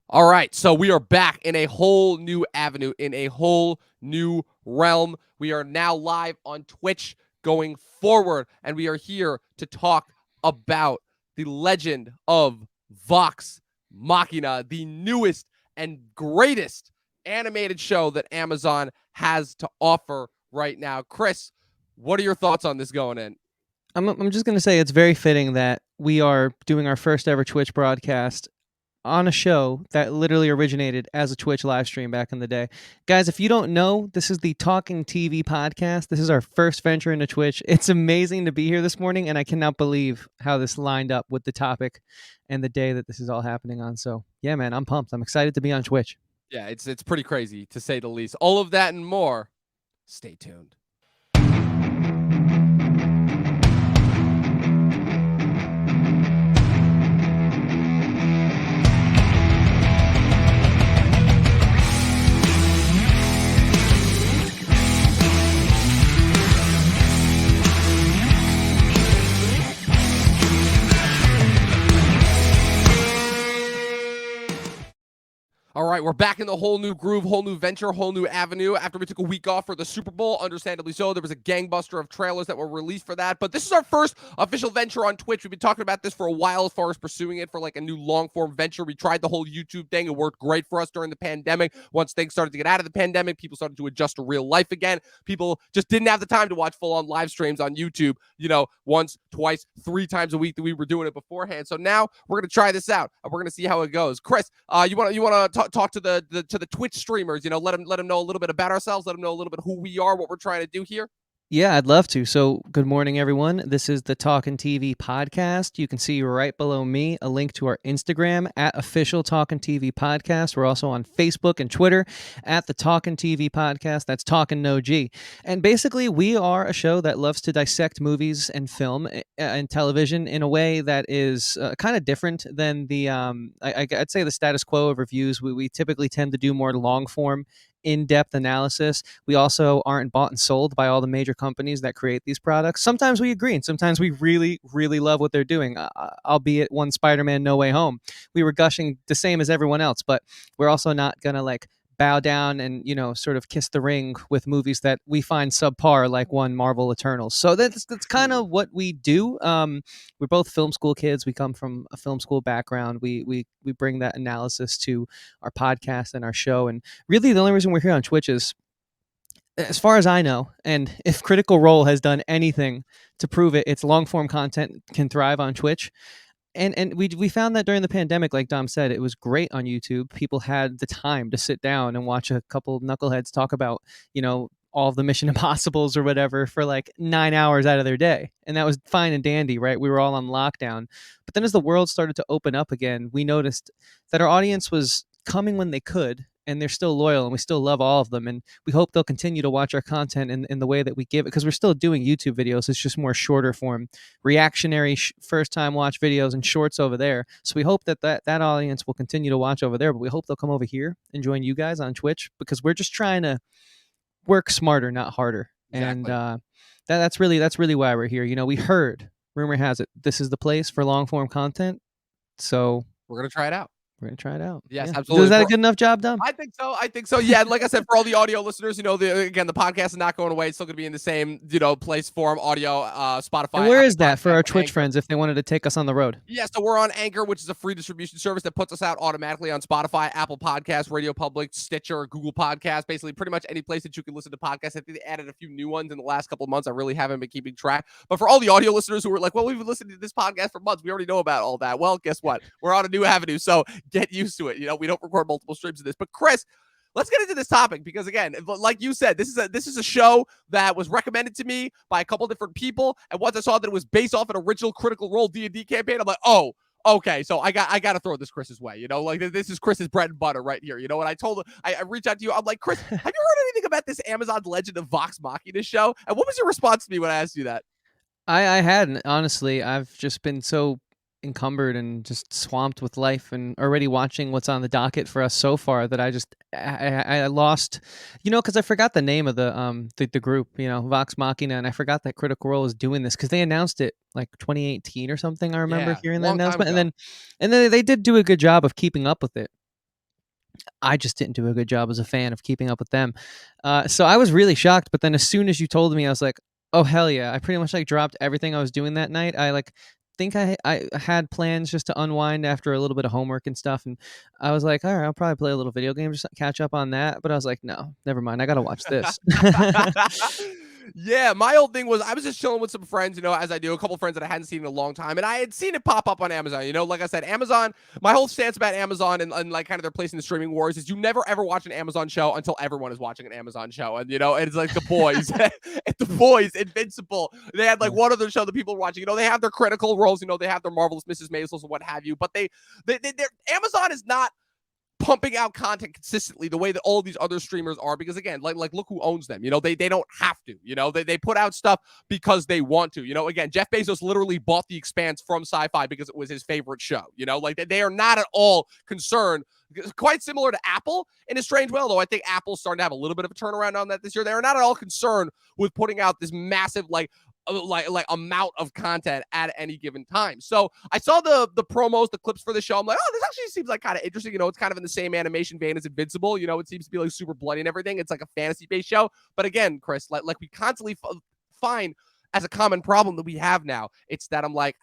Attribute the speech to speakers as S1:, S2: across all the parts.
S1: All right, so we are back in a whole new avenue, in a whole new realm. We are now live on Twitch going forward, and we are here to talk about the legend of Vox Machina, the newest and greatest animated show that Amazon has to offer right now. Chris, what are your thoughts on this going in?
S2: I'm just going to say it's very fitting that we are doing our first ever Twitch broadcast on a show that literally originated as a Twitch live stream back in the day. Guys, if you don't know, this is the Talking TV podcast. This is our first venture into Twitch. It's amazing to be here this morning, and I cannot believe how this lined up with the topic and the day that this is all happening on. So, yeah, man, I'm pumped. I'm excited to be on Twitch.
S1: Yeah, it's pretty crazy to say the least. All of that and more. Stay tuned. All right, we're back in the whole new groove, whole new venture, whole new avenue. After we took a week off for the Super Bowl, understandably so, there was a gangbuster of trailers that were released for that. But this is our first official venture on Twitch. We've been talking about this for a while as far as pursuing it for like a new long-form venture. We tried the whole YouTube thing. It worked great for us during the pandemic. Once things started to get out of the pandemic, people started to adjust to real life again. People just didn't have the time to watch full-on live streams on YouTube, once, twice, 3 times a week that we were doing it beforehand. So now we're going to try this out. We're going to see how it goes. Chris, you want to talk to the Twitch streamers, let them know a little bit about ourselves, let them know a little bit who we are, what we're trying to do here.
S2: Yeah, I'd love to. So, good morning, everyone. This is the Talkin' TV podcast. You can see right below me a link to our Instagram at official Talkin' TV podcast. We're also on Facebook and Twitter at the Talkin' TV podcast. That's Talkin' No G. And basically, we are a show that loves to dissect movies and film and television in a way that is kind of different than I'd say the status quo of reviews. We typically tend to do more long form, in-depth analysis. We also aren't bought and sold by all the major companies that create these products. Sometimes we agree, and sometimes we really, really love what they're doing. Albeit one Spider-Man No Way Home, we were gushing the same as everyone else, but we're also not gonna bow down and sort of kiss the ring with movies that we find subpar, like one Marvel Eternals. So that's kind of what we do. We're both film school kids. We come from a film school background. We bring that analysis to our podcast and our show. And really, the only reason we're here on Twitch is, as far as I know, and if Critical Role has done anything to prove it, its long form content can thrive on Twitch. And we found that during the pandemic, like Dom said, it was great on YouTube. People had the time to sit down and watch a couple knuckleheads talk about, all of the Mission Impossibles or whatever for like 9 hours out of their day. And that was fine and dandy, right? We were all on lockdown. But then as the world started to open up again, we noticed that our audience was coming when they could, and they're still loyal, and we still love all of them, and we hope they'll continue to watch our content in the way that we give it, because we're still doing YouTube videos. It's just more shorter form, reactionary first time watch videos and shorts over there. So we hope that audience will continue to watch over there, but we hope they'll come over here and join you guys on Twitch, because we're just trying to work smarter, not harder.
S1: Exactly.
S2: And that's really why we're here. We heard, rumor has it, this is the place for long form content, so
S1: We're gonna try it out.
S2: we're gonna try it out.
S1: Yes,
S2: Yeah, is
S1: absolutely.
S2: that a good enough job, Dom?
S1: I think so. I think so. Yeah, like I said, for all the audio listeners, again, the podcast is not going away. It's still going to be in the same, place, form, audio, Spotify,
S2: And where
S1: Apple
S2: is that for our
S1: Podcasts,
S2: Twitch
S1: Anchor.
S2: friends if they wanted to take us on the road?
S1: Yeah, so we're on Anchor, which is a free distribution service that puts us out automatically on Spotify, Apple Podcasts, Radio Public, Stitcher, Google Podcasts, basically pretty much any place that you can listen to podcasts. I think they added a few new ones in the last couple of months. I really haven't been keeping track. But for all the audio listeners who were like, well, we've been listening to this podcast for months, we already know about all that. Well, guess what? We're on a new avenue, so get used to it. We don't record multiple streams of this. But Chris, let's get into this topic, because again, like you said, this is a show that was recommended to me by a couple different people, and once I saw that it was based off an original Critical Role D&D campaign, I'm like, oh, okay, so I got to throw this Chris's way. Like this is Chris's bread and butter right here. And I told him, I reached out to you, I'm like, Chris, have you heard anything about this Amazon's Legend of Vox Machina show? And what was your response to me when I asked you that?
S2: I hadn't, honestly. I've just been so encumbered and just swamped with life and already watching what's on the docket for us so far that I lost, because I forgot the name of the group, Vox Machina, and I forgot that Critical Role is doing this, because they announced it like 2018 or something. I remember
S1: Yeah,
S2: hearing the
S1: long time
S2: announcement,
S1: ago.
S2: and then they did do a good job of keeping up with it. I just didn't do a good job as a fan of keeping up with them. So I was really shocked. But then as soon as you told me, I was like, oh hell yeah! I pretty much like dropped everything I was doing that night. I like think I had plans just to unwind after a little bit of homework and stuff, and I was like, all right, I'll probably play a little video game, just catch up on that. But I was like, no, never mind. I gotta watch this.
S1: Yeah, my old thing was I was just chilling with some friends, as I do, a couple friends that I hadn't seen in a long time, and I had seen it pop up on Amazon. Like I said, Amazon. My whole stance about Amazon and like kind of their place in the streaming wars is you never ever watch an Amazon show until everyone is watching an Amazon show, and it's like The Boys, The Boys, Invincible. They had like
S2: Yeah.
S1: one other show that people are watching. They have their critical roles. They have their marvelous Mrs. Maisels and what have you, but Amazon is not pumping out content consistently the way that all these other streamers are, because again, like look who owns them. They don't have to. They put out stuff because they want to. Again, Jeff Bezos literally bought The Expanse from Sci-Fi because it was his favorite show. Like they are not at all concerned. Quite similar to Apple in a strange way, although I think Apple's starting to have a little bit of a turnaround on that this year. They are not at all concerned with putting out this massive amount of content at any given time. So I saw the promos, the clips for the show. I'm like, oh, this actually seems like kind of interesting. It's kind of in the same animation vein as Invincible. It seems to be like super bloody and everything. It's like a fantasy based show. But again, Chris, like we constantly find as a common problem that we have now, it's that I'm like,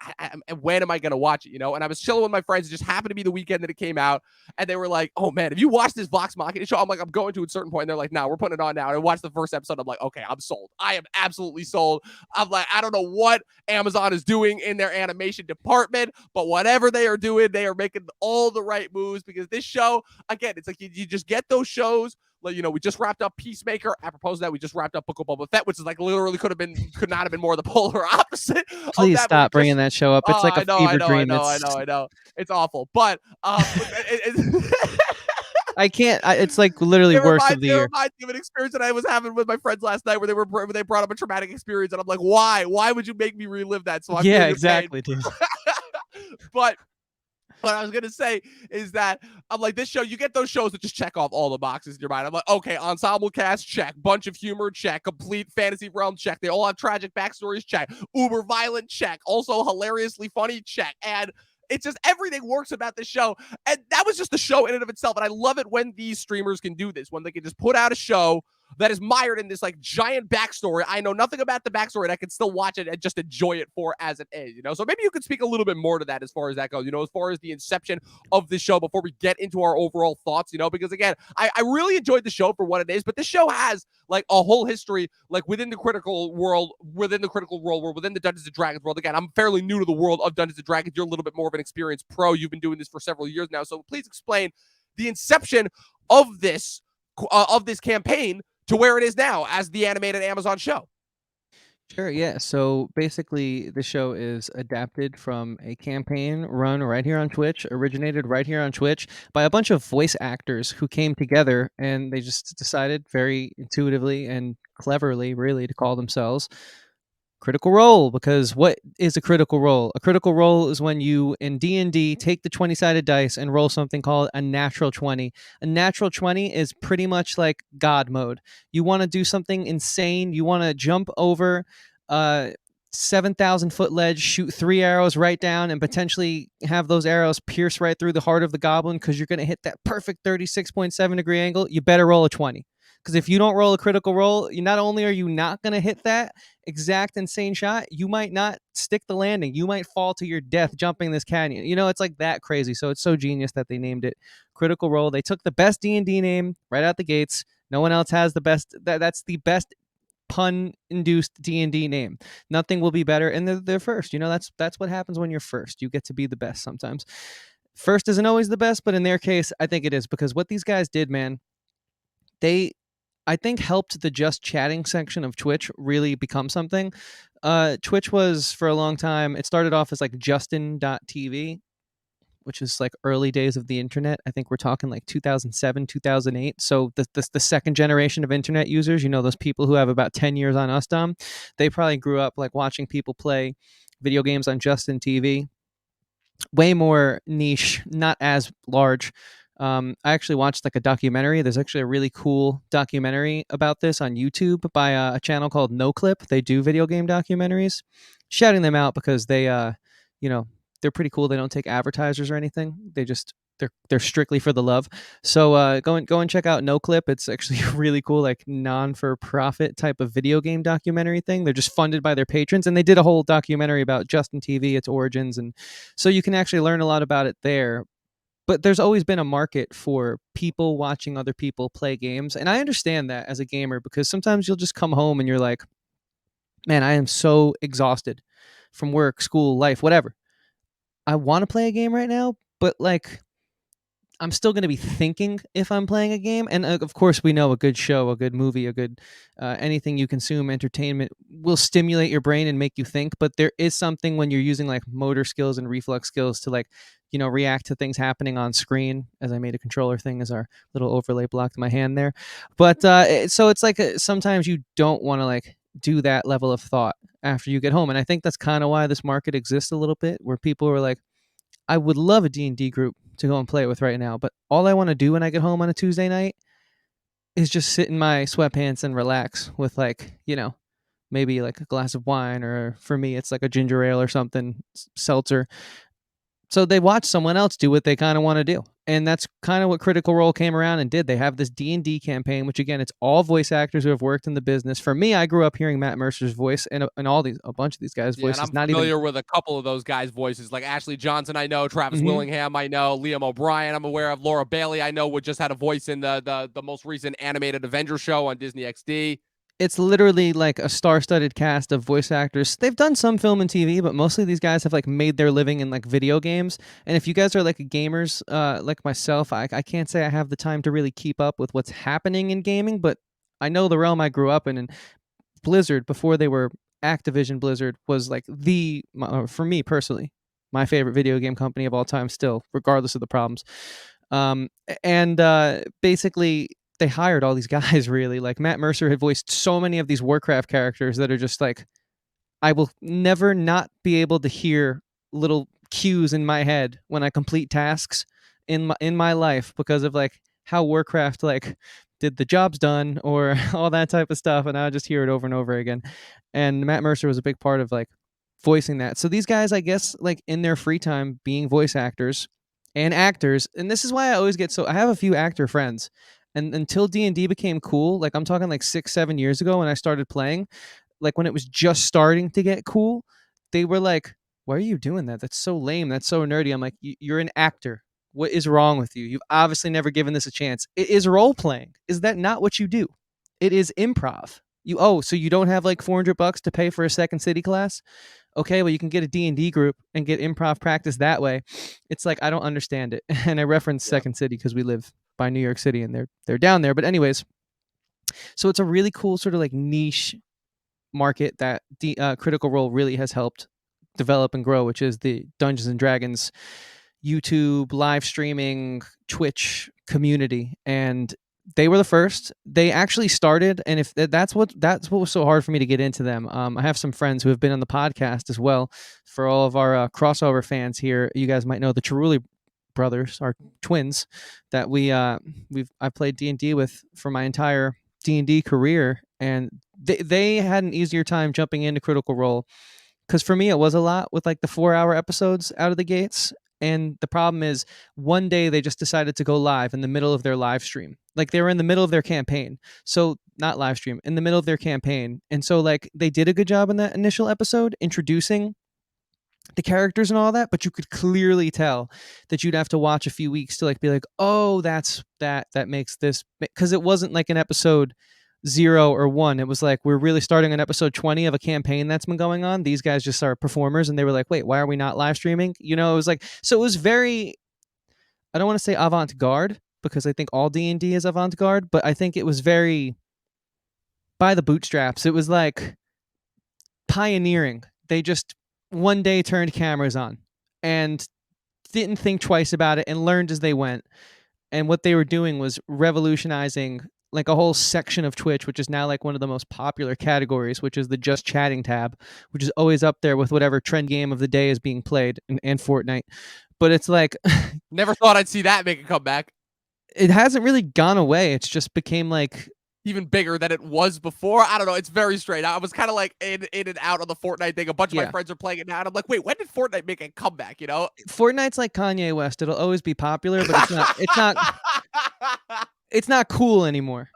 S1: when am I going to watch it? And I was chilling with my friends. It just happened to be the weekend that it came out. And they were like, oh man, have you watched this Vox Machina show? I'm like, I'm going to at a certain point. And they're like, no, we're putting it on now. And I watched the first episode. I'm like, okay, I'm sold. I am absolutely sold. I'm like, I don't know what Amazon is doing in their animation department, but whatever they are doing, they are making all the right moves, because this show, again, it's like you just get those shows. Like, we just wrapped up Peacemaker. Apropos of that, we just wrapped up Book of Boba Fett, which is like literally could not have been more the polar opposite of
S2: Please
S1: that. But we
S2: stop bringing
S1: just,
S2: that show up. It's like a
S1: I know, I
S2: fever
S1: know, I
S2: dream.
S1: know, I
S2: It's
S1: know, I know. It's awful, but
S2: I can't. It's like literally worst of the
S1: it
S2: year.
S1: reminds me of an experience that I was having with my friends last night, where they brought up a traumatic experience, and I'm like, why would you make me relive that? So I feel
S2: Yeah,
S1: your pain.
S2: exactly, dude.
S1: But what I was gonna say is that I'm like, this show, you get those shows that just check off all the boxes in your mind. I'm like, okay, ensemble cast, check. Bunch of humor, check. Complete fantasy realm, check. They all have tragic backstories, check. Uber violent, check. Also hilariously funny, check. And it's just everything works about this show. And that was just the show in and of itself. And I love it when these streamers can do this, when they can just put out a show that is mired in this like giant backstory. I know nothing about the backstory, and I can still watch it and just enjoy it for as it is. So maybe you could speak a little bit more to that as far as that goes. As far as the inception of the show, before we get into our overall thoughts. Because again, I really enjoyed the show for what it is, but this show has like a whole history, like within the critical world, where within the Dungeons and Dragons world. Again, I'm fairly new to the world of Dungeons and Dragons. You're a little bit more of an experienced pro. You've been doing this for several years now, so please explain the inception of this campaign to where it is now as the animated Amazon show.
S2: Sure, yeah. So basically, the show is adapted from a campaign run right here on Twitch, originated right here on Twitch by a bunch of voice actors who came together and they just decided very intuitively and cleverly, really, to call themselves Critical Role. Because what is a critical role? A critical role is when you in D&D take the 20-sided dice and roll something called a natural 20. A natural 20 is pretty much like God mode. You want to do something insane, you want to jump over a 7,000-foot ledge, shoot 3 arrows right down, and potentially have those arrows pierce right through the heart of the goblin because you're going to hit that perfect 36.7-degree angle. You better roll a 20. Because if you don't roll a critical roll, not only are you not going to hit that exact insane shot, you might not stick the landing. You might fall to your death jumping this canyon. It's like that crazy. So it's so genius that they named it Critical Role. They took the best D&D name right out the gates. No one else has the best. That's the best pun-induced D&D name. Nothing will be better, and they're first. That's what happens when you're first. You get to be the best sometimes. First isn't always the best, but in their case, I think it is, because what these guys did, man, they I think helped the just chatting section of Twitch really become something. Twitch was for a long time, it started off as like Justin.tv, which is like early days of the internet. I think we're talking like 2007, 2008. So the second generation of internet users, those people who have about 10 years on us, Dom, they probably grew up like watching people play video games on Justin TV. Way more niche, not as large. I actually watched like a documentary. There's actually a really cool documentary about this on YouTube by a channel called No Clip. They do video game documentaries. Shouting them out because they're pretty cool. They don't take advertisers or anything. They just they're strictly for the love. So go and check out No Clip. It's actually a really cool like non for profit type of video game documentary thing. They're just funded by their patrons, and they did a whole documentary about Justin TV, its origins, and so you can actually learn a lot about it there. But there's always been a market for people watching other people play games, and I understand that as a gamer because sometimes you'll just come home and you're like, man, I am so exhausted from work, school, life, whatever. I want to play a game right now, but like I'm still going to be thinking if I'm playing a game. And of course, we know a good show, a good movie, a good anything you consume, entertainment will stimulate your brain and make you think. But there is something when you're using like motor skills and reflex skills to like, react to things happening on screen. As I made a controller thing as our little overlay blocked my hand there. But so it's like sometimes you don't want to like do that level of thought after you get home. And I think that's kind of why this market exists a little bit, where people are like, I would love a D&D group to go and play with right now, but all I want to do when I get home on a Tuesday night is just sit in my sweatpants and relax with like, maybe like a glass of wine, or for me it's like a ginger ale or something, seltzer. So they watch someone else do what they kind of want to do. And that's kind of what Critical Role came around and did. They have this D&D campaign, which again, it's all voice actors who have worked in the business. For me, I grew up hearing Matt Mercer's voice and a bunch of these guys'
S1: Yeah, and
S2: voices.
S1: I'm
S2: Not even
S1: familiar with a couple of those guys' voices, like Ashley Johnson. I know Travis
S2: Mhm.
S1: Willingham. I know Liam O'Brien. I'm aware of Laura Bailey. I know would just had a voice in the most recent animated Avenger show on Disney XD.
S2: It's literally like a star-studded cast of voice actors. They've done some film and TV, but mostly these guys have like made their living in like video games. And if you guys are like gamers, like myself, I can't say I have the time to really keep up with what's happening in gaming, but I know the realm I grew up in. And Blizzard, before they were Activision Blizzard, was like for me personally, my favorite video game company of all time, still, regardless of the problems. And basically, they hired all these guys. Really, like Matt Mercer had voiced so many of these Warcraft characters that are just like, I will never not be able to hear little cues in my head when I complete tasks in my life because of like how Warcraft like did the job's done or all that type of stuff, and I just hear it over and over again. And Matt Mercer was a big part of like voicing that. So these guys, I guess, like in their free time, being voice actors and actors, and this is why I always get so. I have a few actor friends, and until D&D became cool, like I'm talking like 6-7 years ago when I started playing, like when it was just starting to get cool, they were like, "Why are you doing that? That's so lame. That's so nerdy." I'm like, "You're an actor. What is wrong with you? You've obviously never given this a chance. It is role playing. Is that not what you do? It is improv. So you don't have like $400 to pay for a Second City class? Okay, well you can get a D&D group and get improv practice that way." It's like I don't understand it. And I reference
S1: Yeah.
S2: Second City because we live by New York City and they're down there. But anyways, so it's a really cool sort of like niche market that Critical Role really has helped develop and grow, which is the Dungeons and Dragons YouTube live streaming Twitch community. And they were the first. They actually started, and if that's what was so hard for me to get into them. I have some friends who have been on the podcast as well. For all of our crossover fans here, you guys might know the Cerulli brothers, our twins, that I played D&D with for my entire D&D career, and they had an easier time jumping into Critical Role because for me it was a lot with like the 4-hour episodes out of the gates. And the problem is, one day they just decided to go live in the middle of their live stream. Like they were in the middle of their campaign. So, not live stream, in the middle of their campaign. And so, like, they did a good job in that initial episode introducing the characters and all that, but you could clearly tell that you'd have to watch a few weeks to like be like, oh, that makes this, because it wasn't like an episode 0 or 1. It was like we're really starting on episode 20 of a campaign that's been going on. These guys just are performers, and they were like, wait, why are we not live streaming? It was like, so it was very, I don't want to say avant garde because I think all D&D is avant garde, but I think it was very by the bootstraps. It was like pioneering. They just one day turned cameras on and didn't think twice about it and learned as they went. And what they were doing was revolutionizing like a whole section of Twitch, which is now like one of the most popular categories, which is the just chatting tab, which is always up there with whatever trend game of the day is being played, and Fortnite. But it's like
S1: Never thought I'd see that make a comeback.
S2: it hasn't really gone away. It's just became like
S1: even bigger than it was before. I don't know. It's very strange. I was kind of like in and out of the Fortnite thing. A bunch of my
S2: Yeah.
S1: friends are playing it now, and I'm like, wait, when did Fortnite make a comeback? You know?
S2: Fortnite's like Kanye West. It'll always be popular, but it's not cool anymore.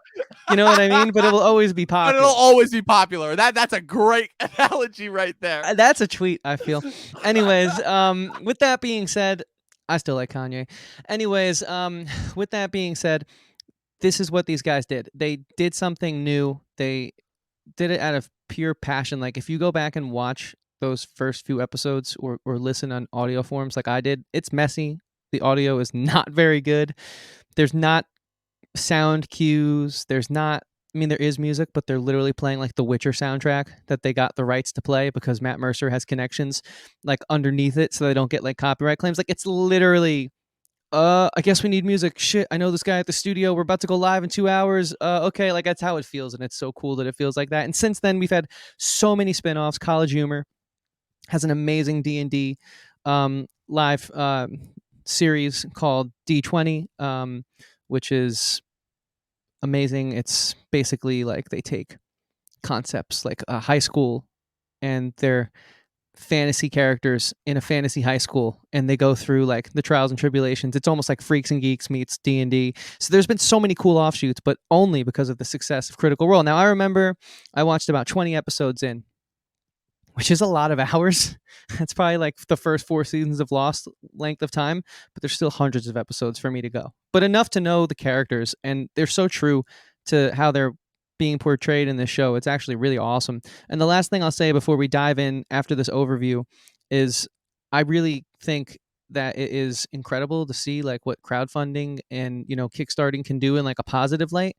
S2: You know what I mean? But it will always be
S1: But it'll
S2: popular.
S1: always be popular. That's a great analogy right there.
S2: That's a tweet, I feel. Anyways, with that being said, I still like Kanye. Anyways, with that being said, this is what these guys did. They did something new. They did it out of pure passion. Like if you go back and watch those first few episodes or listen on audio forms like I did, it's messy. The audio is not very good. There's not sound cues. There's not, I mean, there is music, but they're literally playing like the Witcher soundtrack that they got the rights to play because Matt Mercer has connections like underneath it so they don't get like copyright claims. Like it's literally, I guess we need music. Shit, I know this guy at the studio. We're about to go live in 2 hours. Okay, like that's how it feels. And it's so cool that it feels like that. And since then, we've had so many spinoffs. College Humor has an amazing D&D live series called D20, which is amazing. It's basically like they take concepts like a high school and they're fantasy characters in a fantasy high school and they go through like the trials and tribulations. It's almost like Freaks and Geeks meets D&D. So there's been so many cool offshoots, but only because of the success of Critical Role. Now I remember I watched about 20 episodes in, which is a lot of hours. That's probably like the first 4 seasons of Lost length of time, but there's still hundreds of episodes for me to go. But enough to know the characters, and they're so true to how they're being portrayed in this show. It's actually really awesome. And the last thing I'll say before we dive in after this overview is I really think that it is incredible to see like what crowdfunding and, you know, kickstarting can do in like a positive light,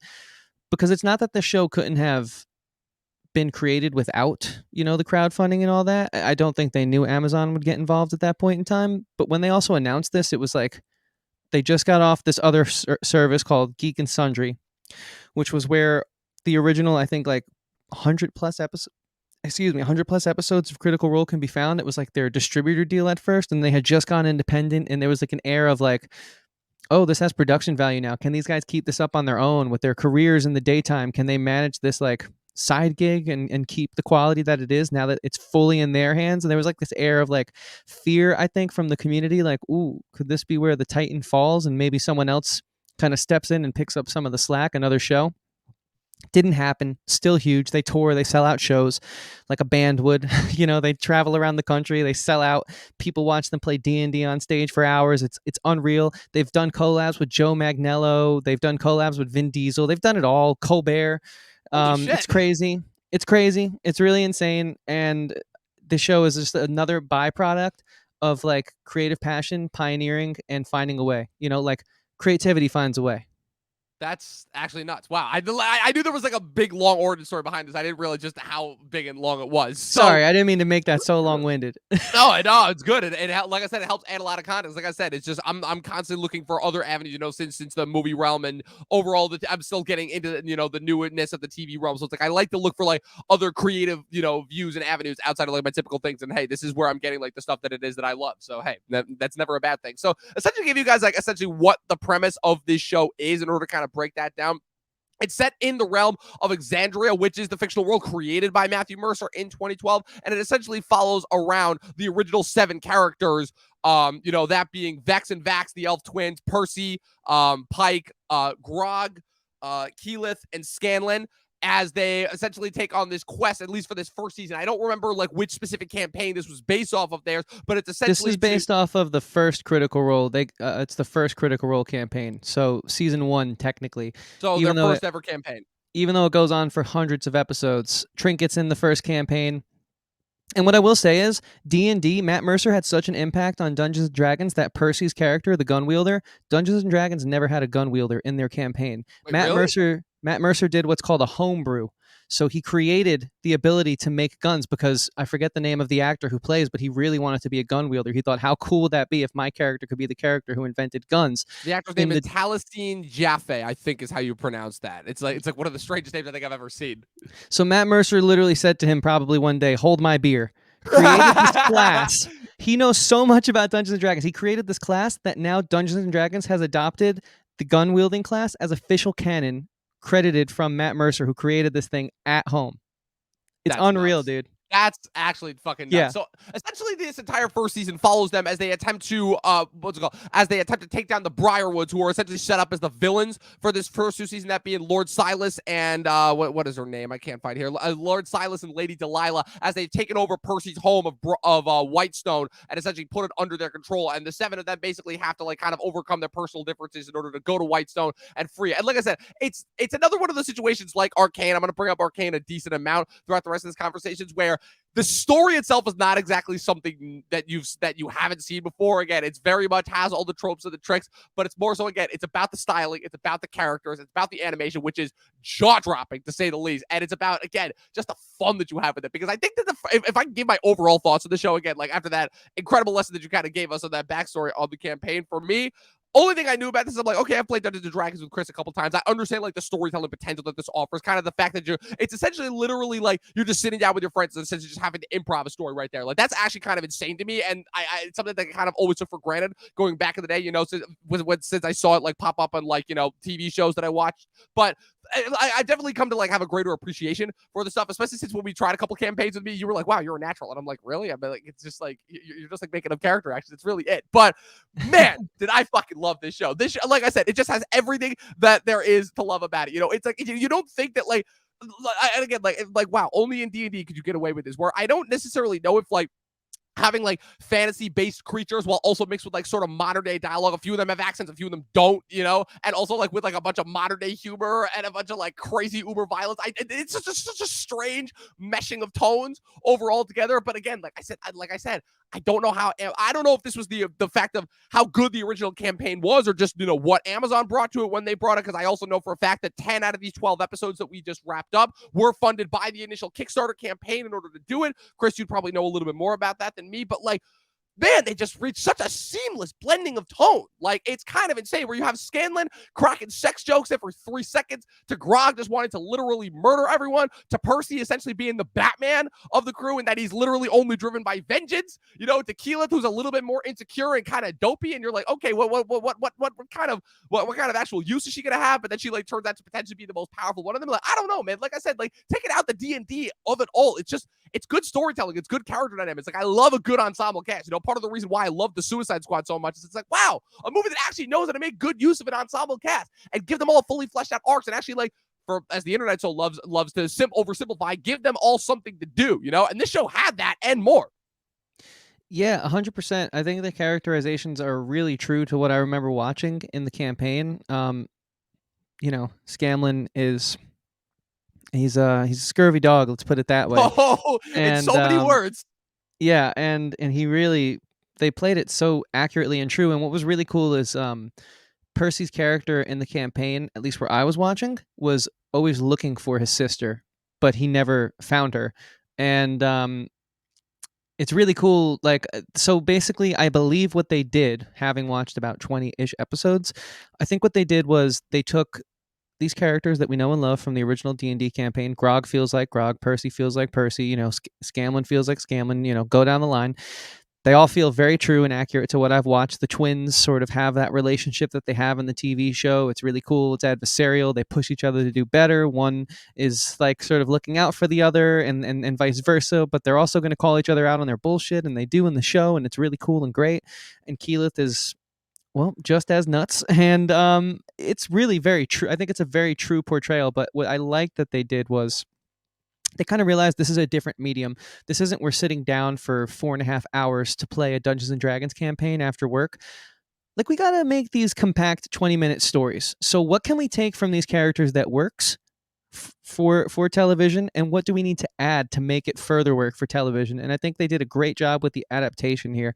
S2: because it's not that the show couldn't have been created without, you know, the crowdfunding and all that. I don't think they knew Amazon would get involved at that point in time, but when they also announced this, it was like they just got off this other service called Geek and Sundry, which was where the original, I think like 100 plus episodes, 100 plus episodes of Critical Role can be found. It was like their distributor deal at first, and they had just gone independent, and there was like an air of like, oh, this has production value now. Can these guys keep this up on their own with their careers in the daytime? Can they manage this like side gig and keep the quality that it is now that it's fully in their hands? And there was like this air of like fear, I think, from the community, like, ooh, could this be where the Titan falls and maybe someone else kind of steps in and picks up some of the slack, another show? Didn't happen. Still huge. They tour, they sell out shows like a band would. You know, they travel around the country, they sell out. People watch them play D&D on stage for hours. It's unreal. They've done collabs with Joe Magnello, they've done collabs with Vin Diesel, they've done it all. Colbert.
S1: Holy shit.
S2: It's crazy. It's crazy. It's really insane. And the show is just another byproduct of like creative passion, pioneering, and finding a way. You know, like creativity finds a way.
S1: That's actually nuts. Wow. I knew there was like a big long origin story behind this. I didn't realize just how big and long it was. So,
S2: sorry, I didn't mean to make that so long-winded.
S1: no, it's good. Like I said, it helps add a lot of context. Like I said, it's just I'm constantly looking for other avenues, you know, since the movie realm, and overall I'm still getting into, you know, the newness of the TV realm. So it's like I like to look for like other creative, you know, views and avenues outside of like my typical things. And hey, this is where I'm getting like the stuff that it is that I love. So hey, that's never a bad thing. So essentially give you guys like essentially what the premise of this show is in order to kind of break that down. It's set in the realm of Exandria, which is the fictional world created by Matthew Mercer in 2012, and it essentially follows around the original 7 characters, you know, that being Vex and Vax, the elf twins, Percy, Pike, Grog, Keyleth, and Scanlan, as they essentially take on this quest, at least for this first season. I don't remember like which specific campaign this was based off of theirs, but it's essentially
S2: this is based off of the first Critical Role. It's the first Critical Role campaign, so season 1 technically.
S1: So their first ever campaign.
S2: Even though it goes on for hundreds of episodes, Trinket's in the first campaign. And what I will say is, D&D, Matt Mercer had such an impact on Dungeons & Dragons that Percy's character, the gun wielder, Dungeons & Dragons never had a gun wielder in their campaign.
S1: Wait, really?
S2: Matt Mercer did what's called a homebrew. So he created the ability to make guns because I forget the name of the actor who plays, but he really wanted to be a gun wielder. He thought, how cool would that be if my character could be the character who invented guns?
S1: The actor's name is Taliesin Jaffe, I think is how you pronounce that. It's like one of the strangest names I think I've ever seen.
S2: So Matt Mercer literally said to him probably one day, hold my beer. Created this class. He knows so much about Dungeons & Dragons. He created this class that now Dungeons & Dragons has adopted the gun wielding class as official canon credited from Matt Mercer, who created this thing at home. It's
S1: That's
S2: unreal,
S1: nuts.
S2: dude.
S1: That's actually fucking
S2: Yeah.
S1: nuts. So essentially, this entire first season follows them as they attempt to what's it called? As they attempt to take down the Briarwoods, who are essentially set up as the villains for this first two season. That being Lord Silas and what is her name? I can't find here. Lord Silas and Lady Delilah, as they've taken over Percy's home of Whitestone and essentially put it under their control. And the seven of them basically have to like kind of overcome their personal differences in order to go to Whitestone and free it. And like I said, it's another one of those situations like Arcane. I'm going to bring up Arcane a decent amount throughout the rest of this conversations where the story itself is not exactly something that you haven't seen before. Again, it's very much has all the tropes and the tricks, but it's more so, again, it's about the styling, it's about the characters, it's about the animation, which is jaw-dropping to say the least, and it's about, again, just the fun that you have with it. Because I think that if I can give my overall thoughts of the show, again, like after that incredible lesson that you kind of gave us on that backstory of the campaign, for me, only thing I knew about this is I'm like, okay, I've played Dungeons and Dragons with Chris a couple times. I understand like the storytelling potential that this offers, kind of the fact that it's essentially literally like you're just sitting down with your friends and essentially just having to improv a story right there. Like that's actually kind of insane to me, and it's something that I kind of always took for granted going back in the day. Since I saw it like pop up on like TV shows that I watched, but I definitely come to like have a greater appreciation for the stuff, especially since when we tried a couple campaigns with me, you were like, "Wow, you're a natural," and I'm like, "Really?" I'm like, "It's just like you're just like making up character actions. It's really it." But man, did I fucking love this show. This show, like I said, it just has everything that there is to love about it. It's like you don't think that like, and again, like wow, only in D&D could you get away with this. Where I don't necessarily know if like having like fantasy based creatures while also mixed with like sort of modern day dialogue. A few of them have accents, a few of them don't, and also like with like a bunch of modern day humor and a bunch of like crazy uber violence. It's just such a strange meshing of tones overall together. But again, like I said, I don't know I don't know if this was the fact of how good the original campaign was, or just what Amazon brought to it when they brought it. Because I also know for a fact that 10 out of these 12 episodes that we just wrapped up were funded by the initial Kickstarter campaign in order to do it. Chris, you'd probably know a little bit more about that than me, but like, man, they just reached such a seamless blending of tone. Like, it's kind of insane where you have Scanlan cracking sex jokes every 3 seconds, to Grog just wanting to literally murder everyone, to Percy essentially being the Batman of the crew and that he's literally only driven by vengeance, to Keyleth, who's a little bit more insecure and kind of dopey, and you're like, okay, what kind of actual use is she gonna have? But then she like turns out to potentially be the most powerful one of them. Like, I don't know, man. Like I said, like taking out the D&D of it all, it's good storytelling. It's good character dynamics. Like, I love a good ensemble cast. Part of the reason why I love the Suicide Squad so much is it's like, wow, a movie that actually knows how to make good use of an ensemble cast and give them all fully fleshed out arcs, and actually like, as the internet so loves to oversimplify, give them all something to do, and this show had that and more.
S2: Yeah, 100%. I think the characterizations are really true to what I remember watching in the campaign. Scanlan he's a scurvy dog, let's put it that way.
S1: Oh, in
S2: And
S1: so many words.
S2: yeah, and he really, they played it so accurately and true. And what was really cool is Percy's character in the campaign, at least where I was watching, was always looking for his sister, but he never found her. And it's really cool. Like, so basically, I believe what they did, having watched about 20-ish episodes, I think what they did was they took these characters that we know and love from the original D&D campaign. Grog feels like Grog, Percy feels like Percy, Scanlan feels like Scanlan, go down the line. They all feel very true and accurate to what I've watched. The twins sort of have that relationship that they have in the TV show. It's really cool. It's adversarial. They push each other to do better. One is like sort of looking out for the other, and vice versa, but they're also going to call each other out on their bullshit, and they do in the show, and it's really cool and great. And Keyleth is, well, just as nuts. And it's really very true. I think it's a very true portrayal. But what I liked that they did was they kind of realized this is a different medium. This isn't we're sitting down for 4.5 hours to play a Dungeons and Dragons campaign after work. Like, we got to make these compact 20-minute stories. So what can we take from these characters that works for television, and what do we need to add to make it further work for television? And I think they did a great job with the adaptation here.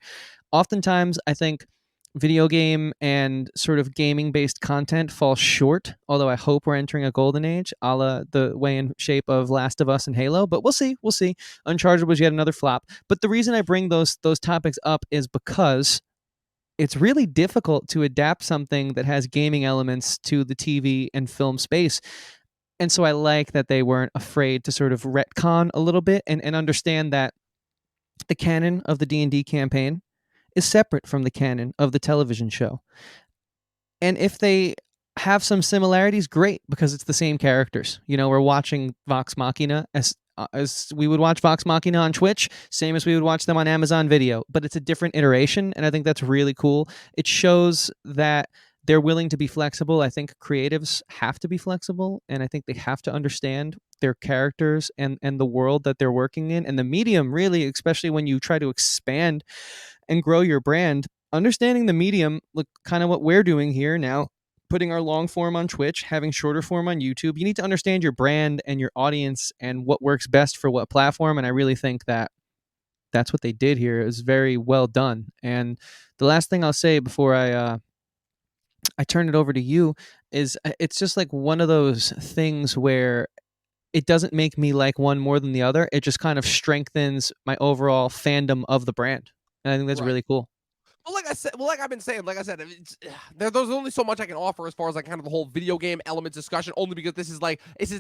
S2: Oftentimes, I think video game and sort of gaming based content falls short, although I hope we're entering a golden age, a la the way and shape of Last of Us and Halo. But we'll see. Uncharted was yet another flop. But the reason I bring those topics up is because it's really difficult to adapt something that has gaming elements to the TV and film space. And so I like that they weren't afraid to sort of retcon a little bit, and understand that the canon of the D&D campaign is separate from the canon of the television show. And if they have some similarities, great, because it's the same characters. We're watching Vox Machina as we would watch Vox Machina on Twitch, same as we would watch them on Amazon Video, but it's a different iteration, and I think that's really cool. It shows that they're willing to be flexible. I think creatives have to be flexible, and I think they have to understand their characters and the world that they're working in and the medium, really, especially when you try to expand and grow your brand. Understanding the medium, look, kind of what we're doing here now, putting our long form on Twitch, having shorter form on YouTube. You need to understand your brand and your audience and what works best for what platform. And I really think that that's what they did here. It was very well done. And the last thing I'll say before I turn it over to you is it's just like one of those things where it doesn't make me like one more than the other. It just kind of strengthens my overall fandom of the brand. And I think that's
S1: Right.
S2: really cool.
S1: Well, like I said, like I've been saying, like I said, there's only so much I can offer as far as like kind of the whole video game elements discussion. Only because this is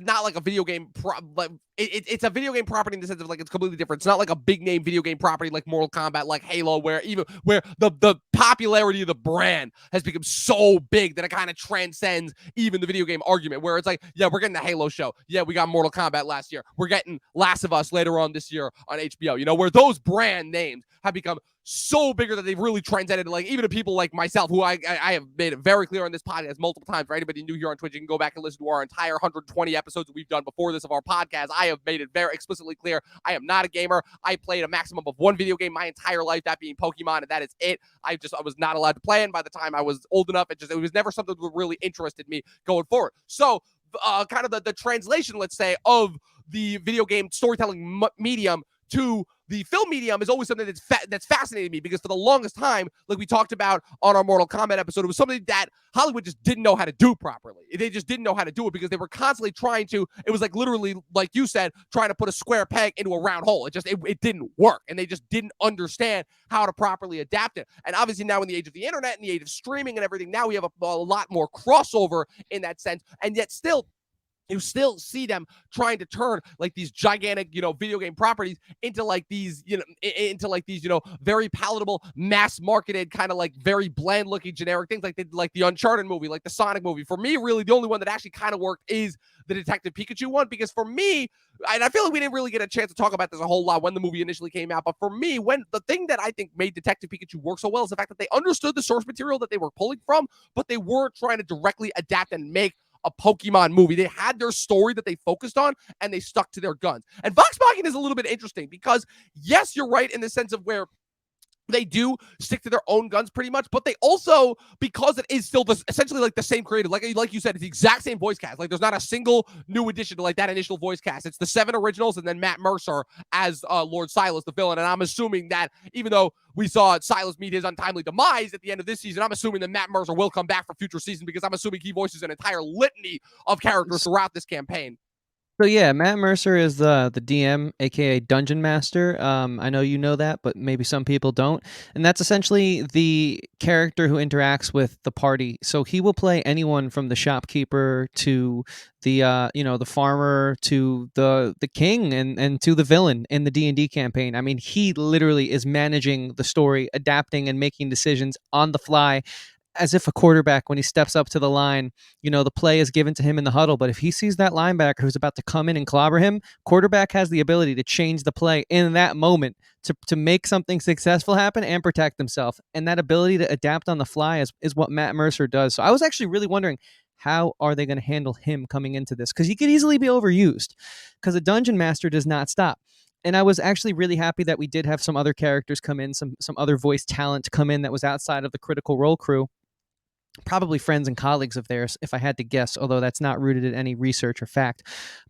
S1: not like a video game, like it's a video game property in the sense of like it's completely different. It's not like a big name video game property like Mortal Kombat, like Halo, where the popularity of the brand has become so big that it kind of transcends even the video game argument. Where it's like, yeah, we're getting the Halo show, yeah, we got Mortal Kombat last year, we're getting Last of Us later on this year on HBO. Where those brand names have become so bigger that they've really transcended, like even to people like myself, who I have made it very clear on this podcast multiple times. For anybody new here on Twitch, you can go back and listen to our entire 120 episodes that we've done before this of our podcast. I have made it very explicitly clear I am not a gamer. I played a maximum of one video game my entire life, that being Pokemon, and that is it. I was not allowed to play it. And by the time I was old enough, it was never something that really interested me going forward. So kind of the translation, let's say, of the video game storytelling medium to the film medium is always something that's fascinated me, because for the longest time, like we talked about on our Mortal Kombat episode, it was something that Hollywood just didn't know how to do properly. They just didn't know how to do it because they were constantly trying to, it was like literally, like you said, trying to put a square peg into a round hole. It didn't work, and they just didn't understand how to properly adapt it. And obviously now in the age of the internet and the age of streaming and everything, now we have a lot more crossover in that sense, and yet still you still see them trying to turn like these gigantic, video game properties into like these, very palatable, mass marketed, kind of like very bland looking generic things, like the Uncharted movie, like the Sonic movie. For me, really, the only one that actually kind of worked is the Detective Pikachu one, because for me, and I feel like we didn't really get a chance to talk about this a whole lot when the movie initially came out, but for me, when the thing that I think made Detective Pikachu work so well is the fact that they understood the source material that they were pulling from, but they weren't trying to directly adapt and make a Pokemon movie. They had their story that they focused on, and they stuck to their guns. And Vox Machina is a little bit interesting because, yes, you're right in the sense of where they do stick to their own guns pretty much, but they also, because it is still essentially like the same creative, like you said, it's the exact same voice cast. Like there's not a single new addition to like that initial voice cast. It's the 7 originals and then Matt Mercer as Lord Silas, the villain. And I'm assuming that even though we saw Silas meet his untimely demise at the end of this season, I'm assuming that Matt Mercer will come back for future seasons, because I'm assuming he voices an entire litany of characters throughout this campaign.
S2: So yeah, Matt Mercer is the DM, aka Dungeon Master. I know you know that, but maybe some people don't. And that's essentially the character who interacts with the party. So he will play anyone from the shopkeeper to the the farmer to the king and to the villain in the D&D campaign. I mean, he literally is managing the story, adapting and making decisions on the fly, as if a quarterback, when he steps up to the line, the play is given to him in the huddle. But if he sees that linebacker who's about to come in and clobber him, quarterback has the ability to change the play in that moment to make something successful happen and protect himself. And that ability to adapt on the fly is what Matt Mercer does. So I was actually really wondering, how are they going to handle him coming into this? Because he could easily be overused, because a dungeon master does not stop. And I was actually really happy that we did have some other characters come in, some other voice talent come in that was outside of the Critical Role crew, probably friends and colleagues of theirs, if I had to guess, although that's not rooted in any research or fact,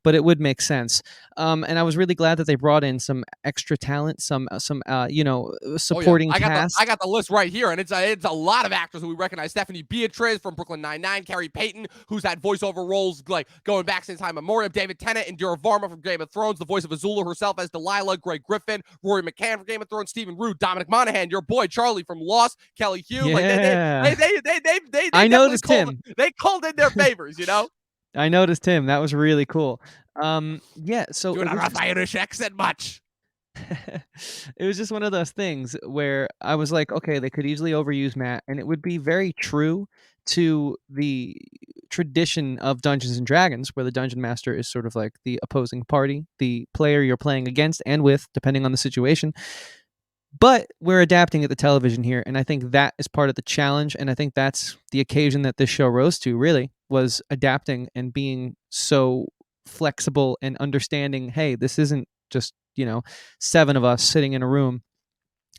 S2: but it would make sense. And I was really glad that they brought in some extra talent, some supporting cast.
S1: I got the list right here, and it's a lot of actors who we recognize. Stephanie Beatriz from Brooklyn Nine-Nine, Carrie Payton, who's had voiceover roles like going back since time memorial, David Tennant and Dura Varma from Game of Thrones, the voice of Azula herself as Delilah, Greg Griffin, Rory McCann from Game of Thrones, Stephen Root, Dominic Monaghan, your boy Charlie from Lost, Kelly Hugh.
S2: Yeah.
S1: Like they
S2: I noticed him.
S1: They called in their favors,
S2: I noticed him. That was really cool. Yeah. So
S1: doing a rough Irish accent much.
S2: It was just one of those things where I was like, okay, they could easily overuse Matt, and it would be very true to the tradition of Dungeons and Dragons, where the dungeon master is sort of like the opposing party, the player you're playing against and with, depending on the situation. But we're adapting at the television here, and I think that is part of the challenge, and I think that's the occasion that this show rose to, really, was adapting and being so flexible and understanding, hey, this isn't just, 7 of us sitting in a room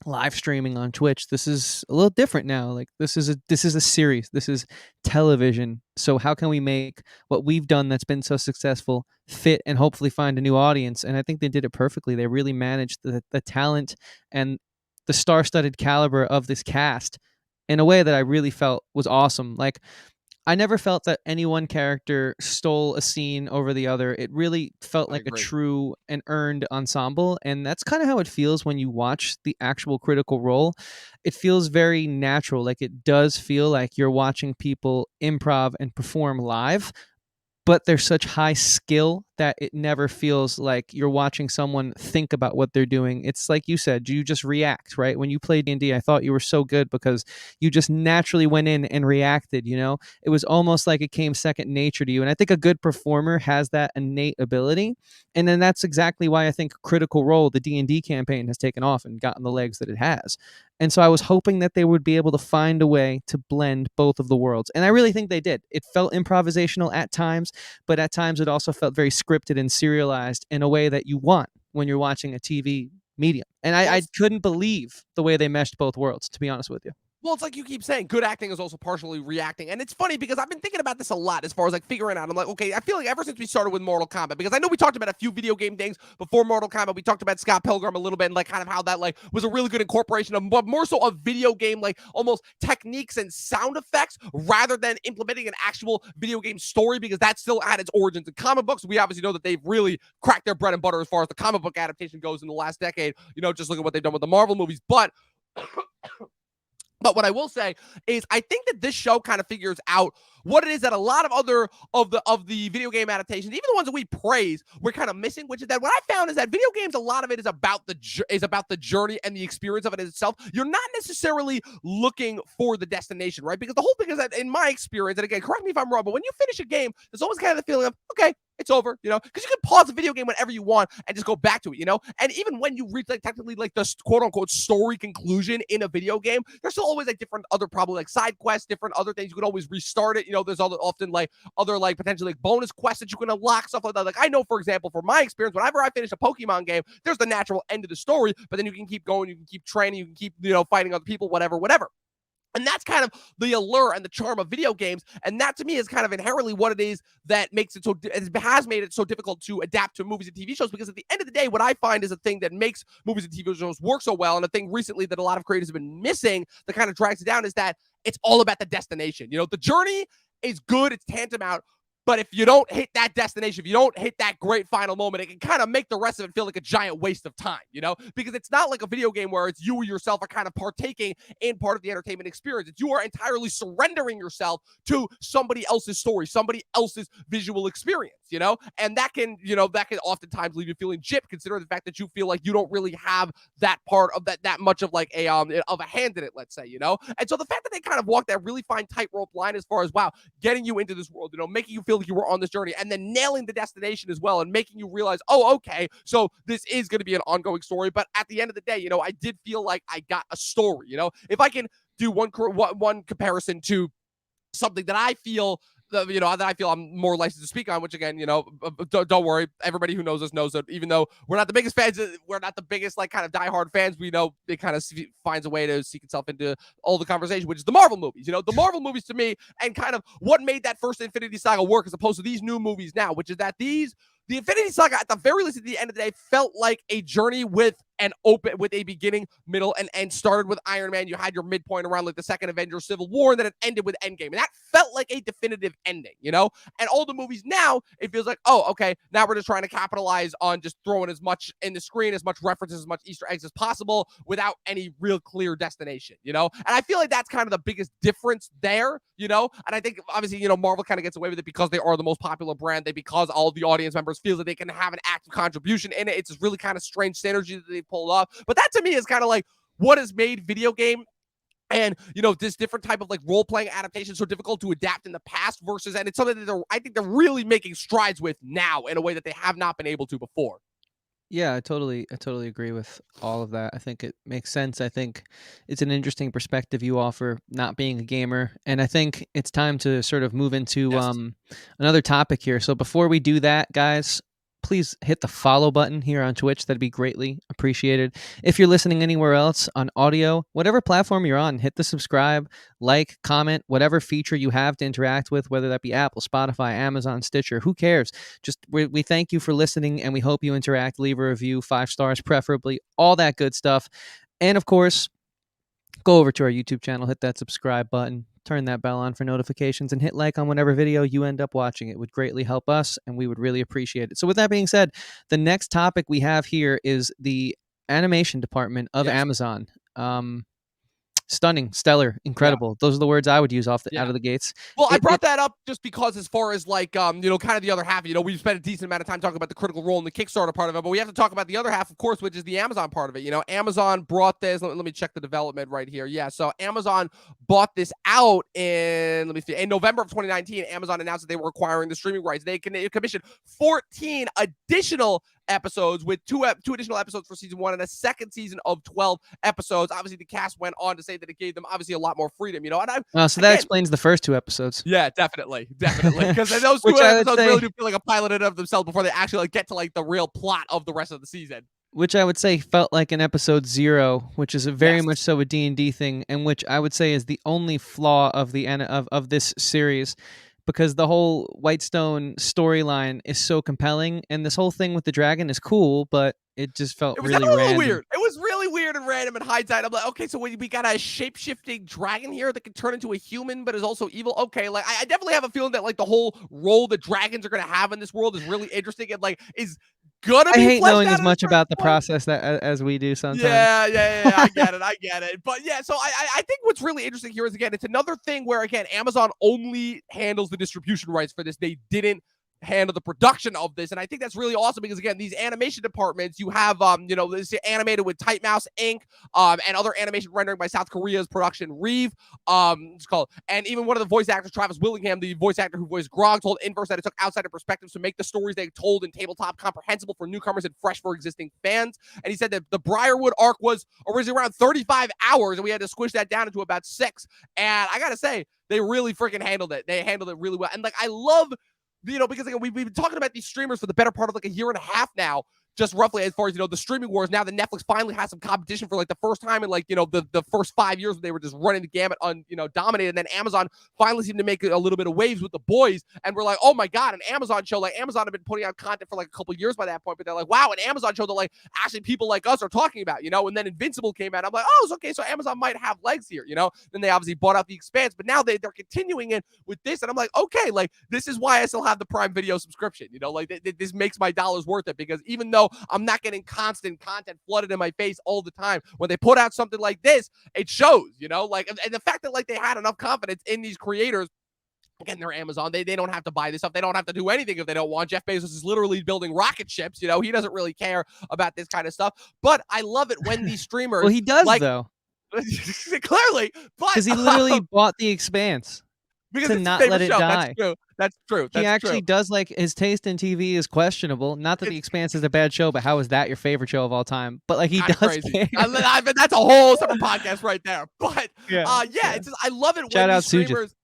S2: live streaming on Twitch. This is a little different now. Like this is a series. This is television. So how can we make what we've done that's been so successful fit and hopefully find a new audience? And I think they did it perfectly. They really managed the talent and the star-studded caliber of this cast in a way that I really felt was awesome. Like I never felt that any one character stole a scene over the other. It really felt
S1: I
S2: like a
S1: agree.
S2: true and earned ensemble. And that's kind of how it feels when you watch the actual Critical Role. It feels very natural. Like it does feel like you're watching people improv and perform live, but there's such high skill that it never feels like you're watching someone think about what they're doing. It's like you said, you just react, right? When you played D&D, I thought you were so good because you just naturally went in and reacted, It was almost like it came second nature to you. And I think a good performer has that innate ability. And then that's exactly why I think Critical Role, the D&D campaign, has taken off and gotten the legs that it has. And so I was hoping that they would be able to find a way to blend both of the worlds. And I really think they did. It felt improvisational at times, but at times it also felt very scripted and serialized in a way that you want when you're watching a TV medium. And
S1: Well,
S2: I couldn't believe the way they meshed both worlds, to be honest with you.
S1: Well, it's like you keep saying, good acting is also partially reacting. And it's funny because I've been thinking about this a lot as far as like figuring out. I'm like, okay, I feel like ever since we started with Mortal Kombat, because I know we talked about a few video game things before Mortal Kombat. We talked about Scott Pilgrim a little bit and like kind of how that like was a really good incorporation of, but more so a video game, like almost techniques and sound effects rather than implementing an actual video game story, because that still had its origins in comic books. We obviously know that they've really cracked their bread and butter as far as the comic book adaptation goes in the last decade. Just look at what they've done with the Marvel movies. But what I will say is I think that this show kind of figures out what it is that a lot of other of the video game adaptations, even the ones that we praise, we're kind of missing, which is that what I found is that video games, a lot of it is about the journey and the experience of it itself. You're not necessarily looking for the destination, right? Because the whole thing is that in my experience, and again, correct me if I'm wrong, but when you finish a game, there's always kind of the feeling of, okay, it's over, because you can pause the video game whenever you want and just go back to it, and even when you reach like technically like the quote unquote story conclusion in a video game, there's still always like different other probably like side quests, different other things. You can always restart it. There's often like other like potentially like bonus quests that you can unlock, stuff like that. Like I know, for example, from my experience, whenever I finish a Pokemon game, there's the natural end of the story, but then you can keep going, you can keep training, you can keep fighting other people, whatever. And that's kind of the allure and the charm of video games. And that to me is kind of inherently what it is that makes it has made it so difficult to adapt to movies and TV shows. Because at the end of the day, what I find is a thing that makes movies and TV shows work so well, and a thing recently that a lot of creators have been missing that kind of drags it down, is that it's all about the destination. The journey is good, it's tantamount. But if you don't hit that destination, if you don't hit that great final moment, it can kind of make the rest of it feel like a giant waste of time, because it's not like a video game where it's you yourself are kind of partaking in part of the entertainment experience. It's you are entirely surrendering yourself to somebody else's story, somebody else's visual experience, and that can oftentimes leave you feeling gypped, considering the fact that you feel like you don't really have that part of that much of like a hand in it, let's say, And so the fact that they kind of walk that really fine tightrope line as far as, wow, getting you into this world, making you feel like you were on this journey, and then nailing the destination as well, and making you realize, oh, okay, so this is going to be an ongoing story. But at the end of the day, I did feel like I got a story. If I can do one comparison to something that I feel that I feel I'm more licensed to speak on, which again, don't worry. Everybody who knows us knows that even though we're not the biggest fans, we're not the biggest like kind of diehard fans, we know it kind of finds a way to seek itself into all the conversation, which is the Marvel movies. The Marvel movies to me, and kind of what made that first Infinity Saga work as opposed to these new movies now, which is that the Infinity Saga, at the very least, at the end of the day, felt like a journey with a beginning, middle, and end. Started with Iron Man. You had your midpoint around like the second Avengers Civil War, and then it ended with Endgame. And that felt like a definitive ending, And all the movies now, it feels like, oh, okay, now we're just trying to capitalize on just throwing as much in the screen, as much references, as much Easter eggs as possible without any real clear destination, And I feel like that's kind of the biggest difference there, And I think obviously, Marvel kind of gets away with it because they are the most popular brand. Because all the audience members feels that they can have an active contribution in it. It's this really kind of strange synergy that they pulled off. But that to me is kind of like what has made video game And this different type of like role-playing adaptation so difficult to adapt in the past versus, and it's something that I think they're really making strides with now in a way that they have not been able to before.
S2: Yeah, I totally agree with all of that. I think it makes sense. I think it's an interesting perspective you offer, not being a gamer, and I think it's time to sort of move into
S1: Yes.
S2: another topic here. So before we do that, guys, please hit the follow button here on Twitch. That'd be greatly appreciated. If you're listening anywhere else on audio, whatever platform you're on, hit the subscribe, like, comment, whatever feature you have to interact with, whether that be Apple, Spotify, Amazon, Stitcher. Who cares? Just we thank you for listening, and we hope you interact. Leave a review, 5 stars preferably, all that good stuff. And of course, go over to our YouTube channel, hit that subscribe button, turn that bell on for notifications, and hit like on whatever video you end up watching. It would greatly help us, and we would really appreciate it. So with that being said, the next topic we have here is the animation department of
S1: Yes.
S2: Amazon. Stunning, stellar,
S1: Yeah.
S2: incredible. Those are the words I would use out
S1: Yeah.
S2: of the gates.
S1: Well, I
S2: It,
S1: brought
S2: it
S1: that up just because, as far as like, kind of the other half, we've spent a decent amount of time talking about the Critical Role and the Kickstarter part of it, but we have to talk about the other half, of course, which is the Amazon part of it. Amazon brought this. Let me check the development right here. Yeah, so Amazon bought this out in, let me see, in November of 2019. Amazon announced that they were acquiring the streaming rights. They commissioned 14 additional episodes with two additional episodes for season 1 and a second season of 12 episodes. Obviously, the cast went on to say that it gave them obviously a lot more freedom. And
S2: so that
S1: again,
S2: explains the first 2 episodes.
S1: yeah, definitely, because those two
S2: Which I would
S1: episodes really
S2: say
S1: do feel like a pilot in of themselves before they actually like get to like the real plot of the rest of the season.
S2: which I would say felt like an episode 0, which is a very
S1: Yes.
S2: much so a D&D thing, and which I would say is the only flaw of of this series, because the whole Whitestone storyline is so compelling, and this whole thing with the dragon is cool, but it just felt
S1: It was a
S2: really
S1: little
S2: random.
S1: weird. It was really weird and random in hindsight. I'm like, okay, so we got a shape-shifting dragon here that can turn into a human, but is also evil. Okay, like I definitely have a feeling that like the whole role that dragons are gonna have in this world is really interesting and like is gonna
S2: I
S1: be
S2: hate
S1: fleshed
S2: knowing
S1: out
S2: as
S1: at a
S2: much
S1: certain
S2: about the
S1: point.
S2: process that as we do sometimes.
S1: Yeah. I get it. But yeah, so I think what's really interesting here is, again, it's another thing where, again, Amazon only handles the distribution rights for this. They didn't handle the production of this, and I think that's really awesome because, again, these animation departments, you have this animated with Tight Mouse Inc. And other animation rendering by South Korea's Production Reeve. It's called, and even one of the voice actors, Travis Willingham, the voice actor who voiced Grog, told Inverse that it took outsider perspectives to make the stories they told in tabletop comprehensible for newcomers and fresh for existing fans. And he said that the Briarwood arc was originally around 35 hours, and we had to squish that down into about 6. And I gotta say, they really freaking handled it. They handled it really well. And like, I love, because again, we've been talking about these streamers for the better part of like a year and a half now, just roughly, as far as the streaming wars. Now that Netflix finally has some competition for like the first time in like the first 5 years when they were just running the gamut on dominated, and then Amazon finally seemed to make a little bit of waves with The Boys, and we're like, oh my god, an Amazon show. Like, Amazon had been putting out content for like a couple years by that point, but they're like, wow, an Amazon show that like actually people like us are talking about, and then Invincible came out. I'm like, oh, it's okay, so Amazon might have legs here. Then they obviously bought out The Expanse, but now they're continuing it with this, and I'm like, okay, like this is why I still have the Prime Video subscription. This makes my dollars worth it, because even though I'm not getting constant content flooded in my face all the time, when they put out something like this, it shows. And the fact that like they had enough confidence in these creators. Again, they're Amazon. They don't have to buy this stuff. They don't have to do anything if they don't want. Jeff Bezos is literally building rocket ships. He doesn't really care about this kind of stuff. But I love it when these streamers,
S2: Well, he does,
S1: like,
S2: though,
S1: clearly, but
S2: because he literally bought The Expanse
S1: because
S2: to
S1: it's his
S2: not let
S1: favorite
S2: it
S1: show. That's
S2: die.
S1: true. That's true.
S2: He
S1: That's true.
S2: actually does, like, his taste in TV is questionable. Not that The
S1: It's
S2: Expanse is a bad show, but how is that your favorite show of all time? But like, he
S1: kind of
S2: does
S1: crazy.
S2: care.
S1: That's a whole separate podcast right there. But
S2: Yeah.
S1: it's just, I love it when
S2: Shout out
S1: these
S2: Sujit.
S1: streamers.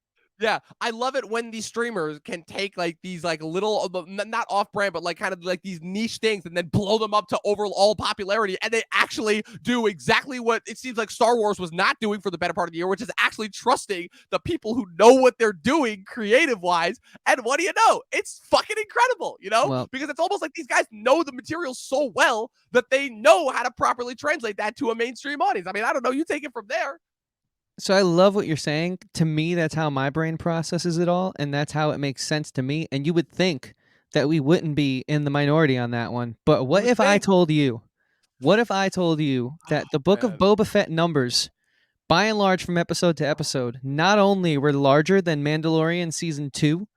S1: Yeah, I love it when these streamers can take like these like little, not off-brand, but like kind of like these niche things and then blow them up to overall popularity, and they actually do exactly what it seems like Star Wars was not doing for the better part of the year, which is actually trusting the people who know what they're doing creative-wise. And what do you know? It's fucking incredible,
S2: Well,
S1: because it's almost like these guys know the material so well that they know how to properly translate that to a mainstream audience. I mean, I don't know. You take it from there.
S2: so I love what you're saying. To me, that's how my brain processes it all, and that's how it makes sense to me. And you would think that we wouldn't be in the minority on that one. But
S1: You
S2: what
S1: would
S2: if I
S1: think.
S2: told you? What if I told you
S1: Oh,
S2: that the Book of
S1: man.
S2: Boba Fett numbers, by and large, from episode to episode, not only were larger than Mandalorian season 2,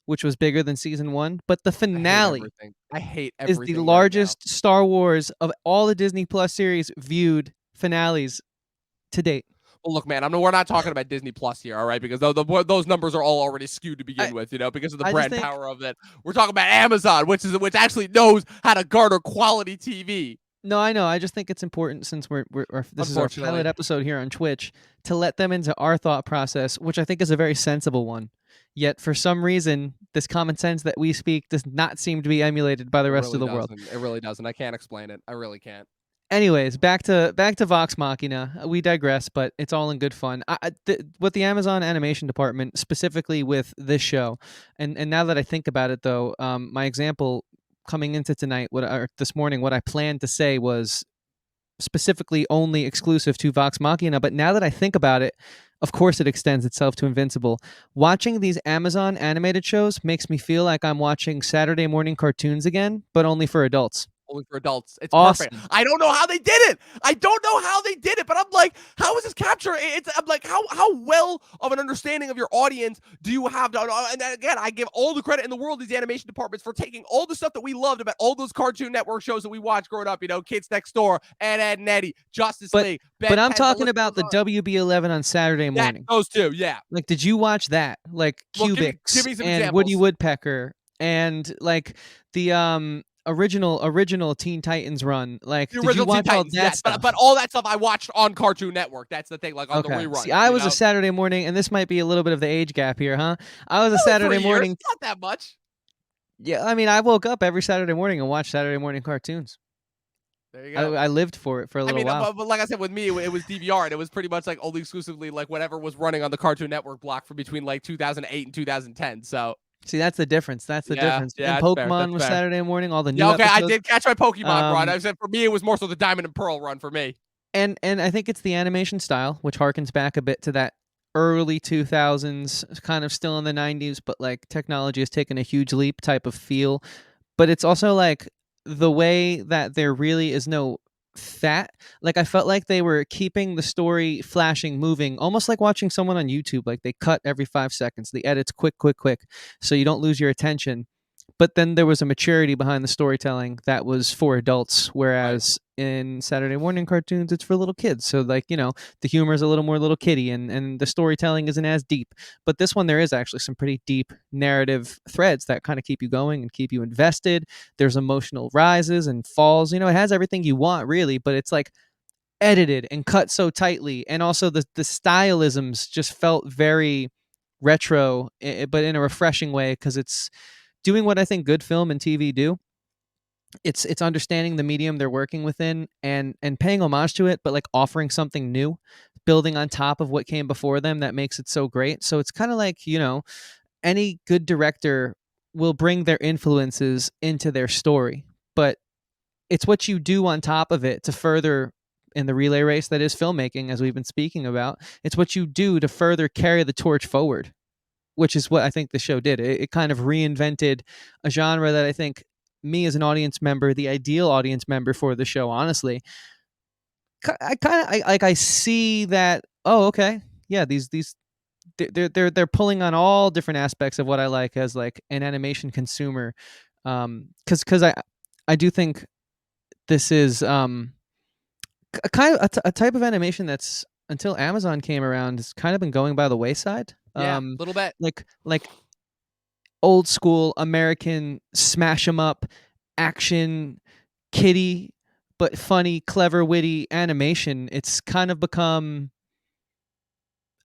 S2: which was bigger than season 1, but the
S1: I hate
S2: finale
S1: everything. I hate
S2: is the
S1: everything right now.
S2: largest Star Wars of all the Disney Plus series viewed finales to date.
S1: Well, look, man, we're not talking about Disney Plus here, all right? Because those numbers are all already skewed to begin with, because of the
S2: I just
S1: brand
S2: think
S1: power of it. We're talking about Amazon, which actually knows how to garner quality TV.
S2: No, I know. I just think it's important since this is our pilot
S1: Unfortunately,
S2: episode here on Twitch to let them into our thought process, which I think is a very sensible one. Yet for some reason, this common sense that we speak does not seem to be emulated by the
S1: it
S2: rest of
S1: really
S2: the world.
S1: doesn't. It really doesn't. I can't explain it. I really can't.
S2: Anyways, back to Vox Machina. We digress, but it's all in good fun. What the Amazon animation department specifically with this show, and now that I think about it, though, my example coming into tonight, or this morning, what I planned to say was specifically only exclusive to Vox Machina. But now that I think about it, of course, it extends itself to Invincible. Watching these Amazon animated shows makes me feel like I'm watching Saturday morning cartoons again, but only for adults.
S1: Only for adults. It's perfect.
S2: Awesome.
S1: I don't know how they did it. I don't know how they did it, but I'm like, how is this capture? I'm like, how well of an understanding of your audience do you have? And again, I give all the credit in the world to these animation departments for taking all the stuff that we loved about all those Cartoon Network shows that we watched growing up. Kids Next Door, Ed and Eddie, Justice League, Ben
S2: But I'm
S1: 10,
S2: talking about the WB11 on Saturday morning.
S1: those two, yeah.
S2: Like, did you watch that? Like
S1: Well, give
S2: Cubics
S1: me some
S2: and
S1: examples.
S2: Woody Woodpecker and like the original Teen Titans run. Like,
S1: The
S2: did you
S1: original Teen
S2: watch all
S1: Titans,
S2: that
S1: yes,
S2: stuff?
S1: but all that stuff I watched on Cartoon Network. That's the thing, like on the
S2: Okay.
S1: rerun.
S2: See, I was a Saturday morning, and this might be a little bit of the age gap here, huh? I was a
S1: Only
S2: Saturday
S1: 3 years,
S2: morning.
S1: not that much.
S2: Yeah, I mean, I woke up every Saturday morning and watched Saturday morning cartoons.
S1: There you go.
S2: I lived for it for a little while.
S1: But like I said, with me, it was DVR, and it was pretty much like only exclusively like whatever was running on the Cartoon Network block for between like 2008 and 2010. So
S2: See, that's the difference. That's the difference.
S1: yeah,
S2: And
S1: that's fair.
S2: Pokemon
S1: That's
S2: was
S1: fair.
S2: Saturday morning. All the new
S1: Yeah, okay, I
S2: episodes.
S1: did catch my Pokemon run. I
S2: Um,
S1: said for me, it was more so the Diamond and Pearl run for me.
S2: and I think it's the animation style, which harkens back a bit to that early 2000s, kind of still in the 90s, but like technology has taken a huge leap type of feel. But it's also like the way that there really is no fat. Like, I felt like they were keeping the story flashing, moving, almost like watching someone on YouTube. Like, they cut every 5 seconds, the edits quick, quick, quick, so you don't lose your attention. But then there was a maturity behind the storytelling that was for adults,
S1: Right.
S2: whereas in Saturday morning cartoons, it's for little kids. So, like, the humor is a little more little kiddie, and the storytelling isn't as deep. But this one, there is actually some pretty deep narrative threads that kind of keep you going and keep you invested. There's emotional rises and falls. It has everything you want, really, but it's like edited and cut so tightly. And also the stylisms just felt very retro, but in a refreshing way, because it's doing what I think good film and TV do. It's understanding the medium they're working within and paying homage to it, but like offering something new, building on top of what came before them that makes it so great. So it's kind of like, any good director will bring their influences into their story, but it's what you do on top of it to further in the relay race that is filmmaking, as we've been speaking about. It's what you do to further carry the torch forward, which is what I think the show did. It kind of reinvented a genre that I think me as an audience member, the ideal audience member for the show, honestly, I see that. Oh, okay, yeah, these they're pulling on all different aspects of what I like as like an animation consumer, because I do think this is a kind of a type of animation that's, until Amazon came around, has kind of been going by the wayside.
S1: Yeah, a little bit.
S2: Like old school American smash 'em up action kiddie but funny, clever, witty animation. It's kind of become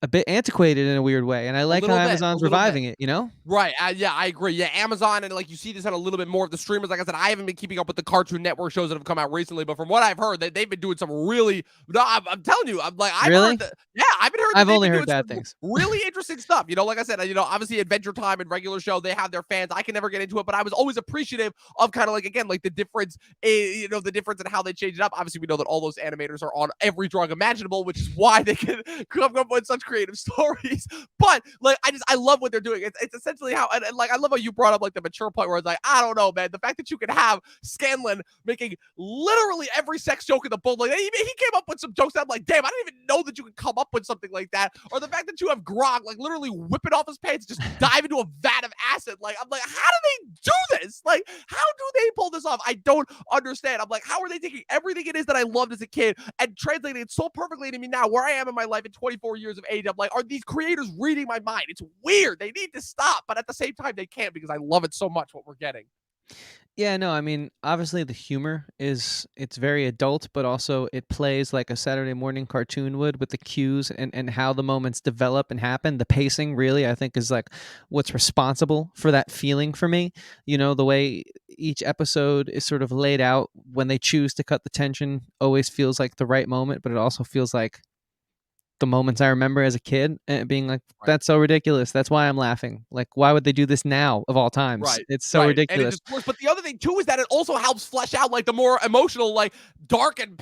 S2: a bit antiquated in a weird way, and I like how Amazon's reviving it.
S1: Right. Yeah, I agree. Yeah, Amazon, and like you see this on a little bit more of the streamers. Like I said, I haven't been keeping up with the Cartoon Network shows that have come out recently, but from what I've heard, they've been doing some really. No, I'm telling you, I've
S2: Really?
S1: heard that. Yeah, I've been heard.
S2: I've
S1: They've
S2: only
S1: been
S2: heard
S1: doing
S2: bad
S1: some
S2: things.
S1: really interesting stuff. Like I said, obviously Adventure Time and regular show, they have their fans. I can never get into it, but I was always appreciative of kind of like, again, like the difference. The difference in how they change it up. Obviously, we know that all those animators are on every drug imaginable, which is why they can come up with such creative stories. But like, I love what they're doing. It's essentially how, and like, I love how you brought up like the mature point where it's like, I don't know, man, the fact that you can have Scanlan making literally every sex joke in the book, like he came up with some jokes that I'm like, damn, I didn't even know that you could come up with something like that. Or the fact that you have Grog like literally whipping off his pants, just dive into a vat of acid. Like, I'm like, how do they do this? Like, how do they pull this off? I don't understand. I'm like, how are they taking everything it is that I loved as a kid and translating it so perfectly to me now, where I am in my life at 24 years of age? I'm like, are these creators reading my mind? It's weird. They need to stop, but at the same time, they can't, because I love it so much what we're getting.
S2: Yeah, no, I mean, obviously the humor it's very adult, but also it plays like a Saturday morning cartoon would, with the cues and how the moments develop and happen. The pacing really, I think, is like what's responsible for that feeling for me. You know, the way each episode is sort of laid out when they choose to cut the tension always feels like the right moment, but it also feels like the moments I remember as a kid and being like,
S1: Right.
S2: that's so ridiculous. That's why I'm laughing. Like, why would they do this now of all times?
S1: Right,
S2: It's so
S1: right, and it
S2: ridiculous.
S1: just works. But the other thing too is that it also helps flesh out like the more emotional, like dark and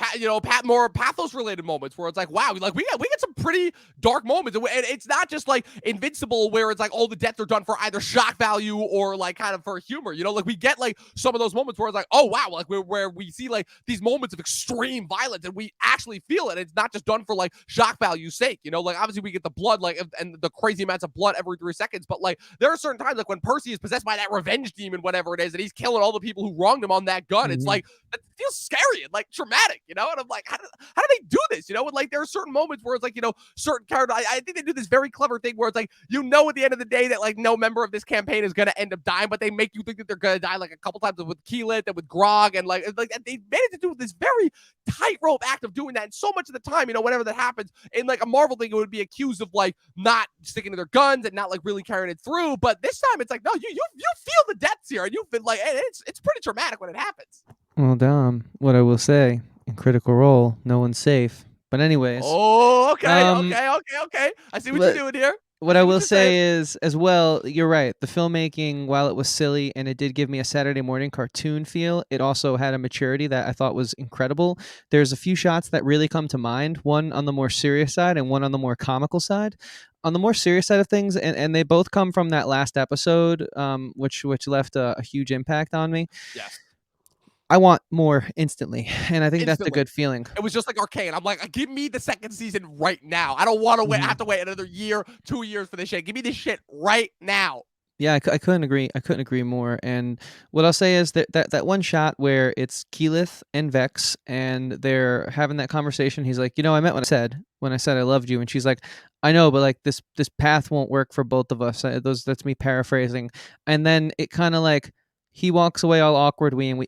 S1: more pathos related moments where it's like, wow, like we get some pretty dark moments, and it's not just like Invincible where it's like all the deaths are done for either shock value or like kind of for humor. You know, like we get like some of those moments where it's like, oh wow, like where we see like these moments of extreme violence and we actually feel it. It's not just done for like shock value's sake. You know, like obviously we get the blood like and the crazy amounts of blood every 3 seconds, but like there are certain times like when Percy is possessed by that revenge demon, whatever it is, and he's killing all the people who wronged him on that gun. It's
S2: Mhm.
S1: like that feels scary and like traumatic, you know. And I'm like, how do they do this, you know? And like there are certain moments where it's like, you know, certain character. I think they do this very clever thing where it's like, you know, at the end of the day that like no member of this campaign is gonna end up dying, but they make you think that they're gonna die like a couple times with Keelan and with Grog, and like they managed to do this very tightrope act of doing that. And so much of the time, you know, whenever that happens in like a Marvel thing, it would be accused of like not sticking to their guns and not like really carrying it through. But this time, it's like, no, you feel the depths here, and you've been like, it's pretty traumatic when it happens.
S2: Well, Dom, what I will say, in Critical Role, no one's safe. But anyways,
S1: Oh, okay,
S2: um,
S1: okay, okay, okay. I see what you're
S2: but
S1: doing here. I
S2: what I
S1: see what
S2: will
S1: you're saying.
S2: say is, as well, you're right. The filmmaking, while it was silly and it did give me a Saturday morning cartoon feel, it also had a maturity that I thought was incredible. There's a few shots that really come to mind, one on the more serious side and one on the more comical side. On the more serious side of things, and they both come from that last episode, which left a huge impact on me.
S1: Yes,
S2: I want more instantly, and I think that's a
S1: instantly.
S2: good feeling.
S1: It was just like Arcane. I'm like, give me the second season right now. I don't want to wait. I have
S2: Mhm.
S1: to wait another year, 2 years for this shit. Give me this shit right now.
S2: Yeah, I couldn't agree. I couldn't agree more. And what I'll say is that one shot where it's Keyleth and Vex, and they're having that conversation. He's like, I meant when I said I loved you, and she's like, I know, but like this path won't work for both of us. That's me paraphrasing. And then it kind of like he walks away all awkwardly, and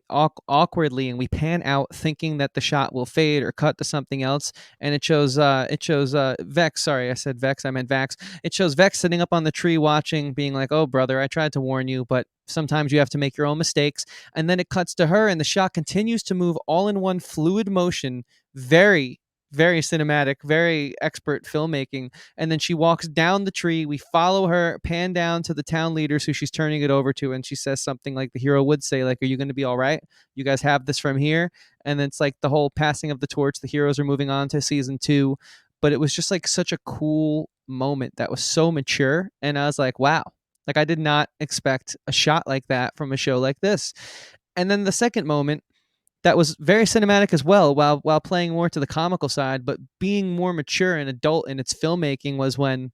S2: we pan out thinking that the shot will fade or cut to something else, and it shows Vex. Sorry, I said Vex. I meant Vax. It shows Vex sitting up on the tree watching, being like, "Oh, brother, I tried to warn you, but sometimes you have to make your own mistakes." And then it cuts to her, and the shot continues to move all in one fluid motion, very, very cinematic, very expert filmmaking. And then she walks down the tree. We follow her, pan down to the town leaders who she's turning it over to, and she says something like the hero would say, like, "Are you going to be all right? You guys have this from here." And then it's like the whole passing of the torch. The heroes are moving on to season 2, but it was just like such a cool moment that was so mature, and I was like, wow, like I did not expect a shot like that from a show like this. And then the second moment that was very cinematic as well, while playing more to the comical side but being more mature and adult in its filmmaking, was when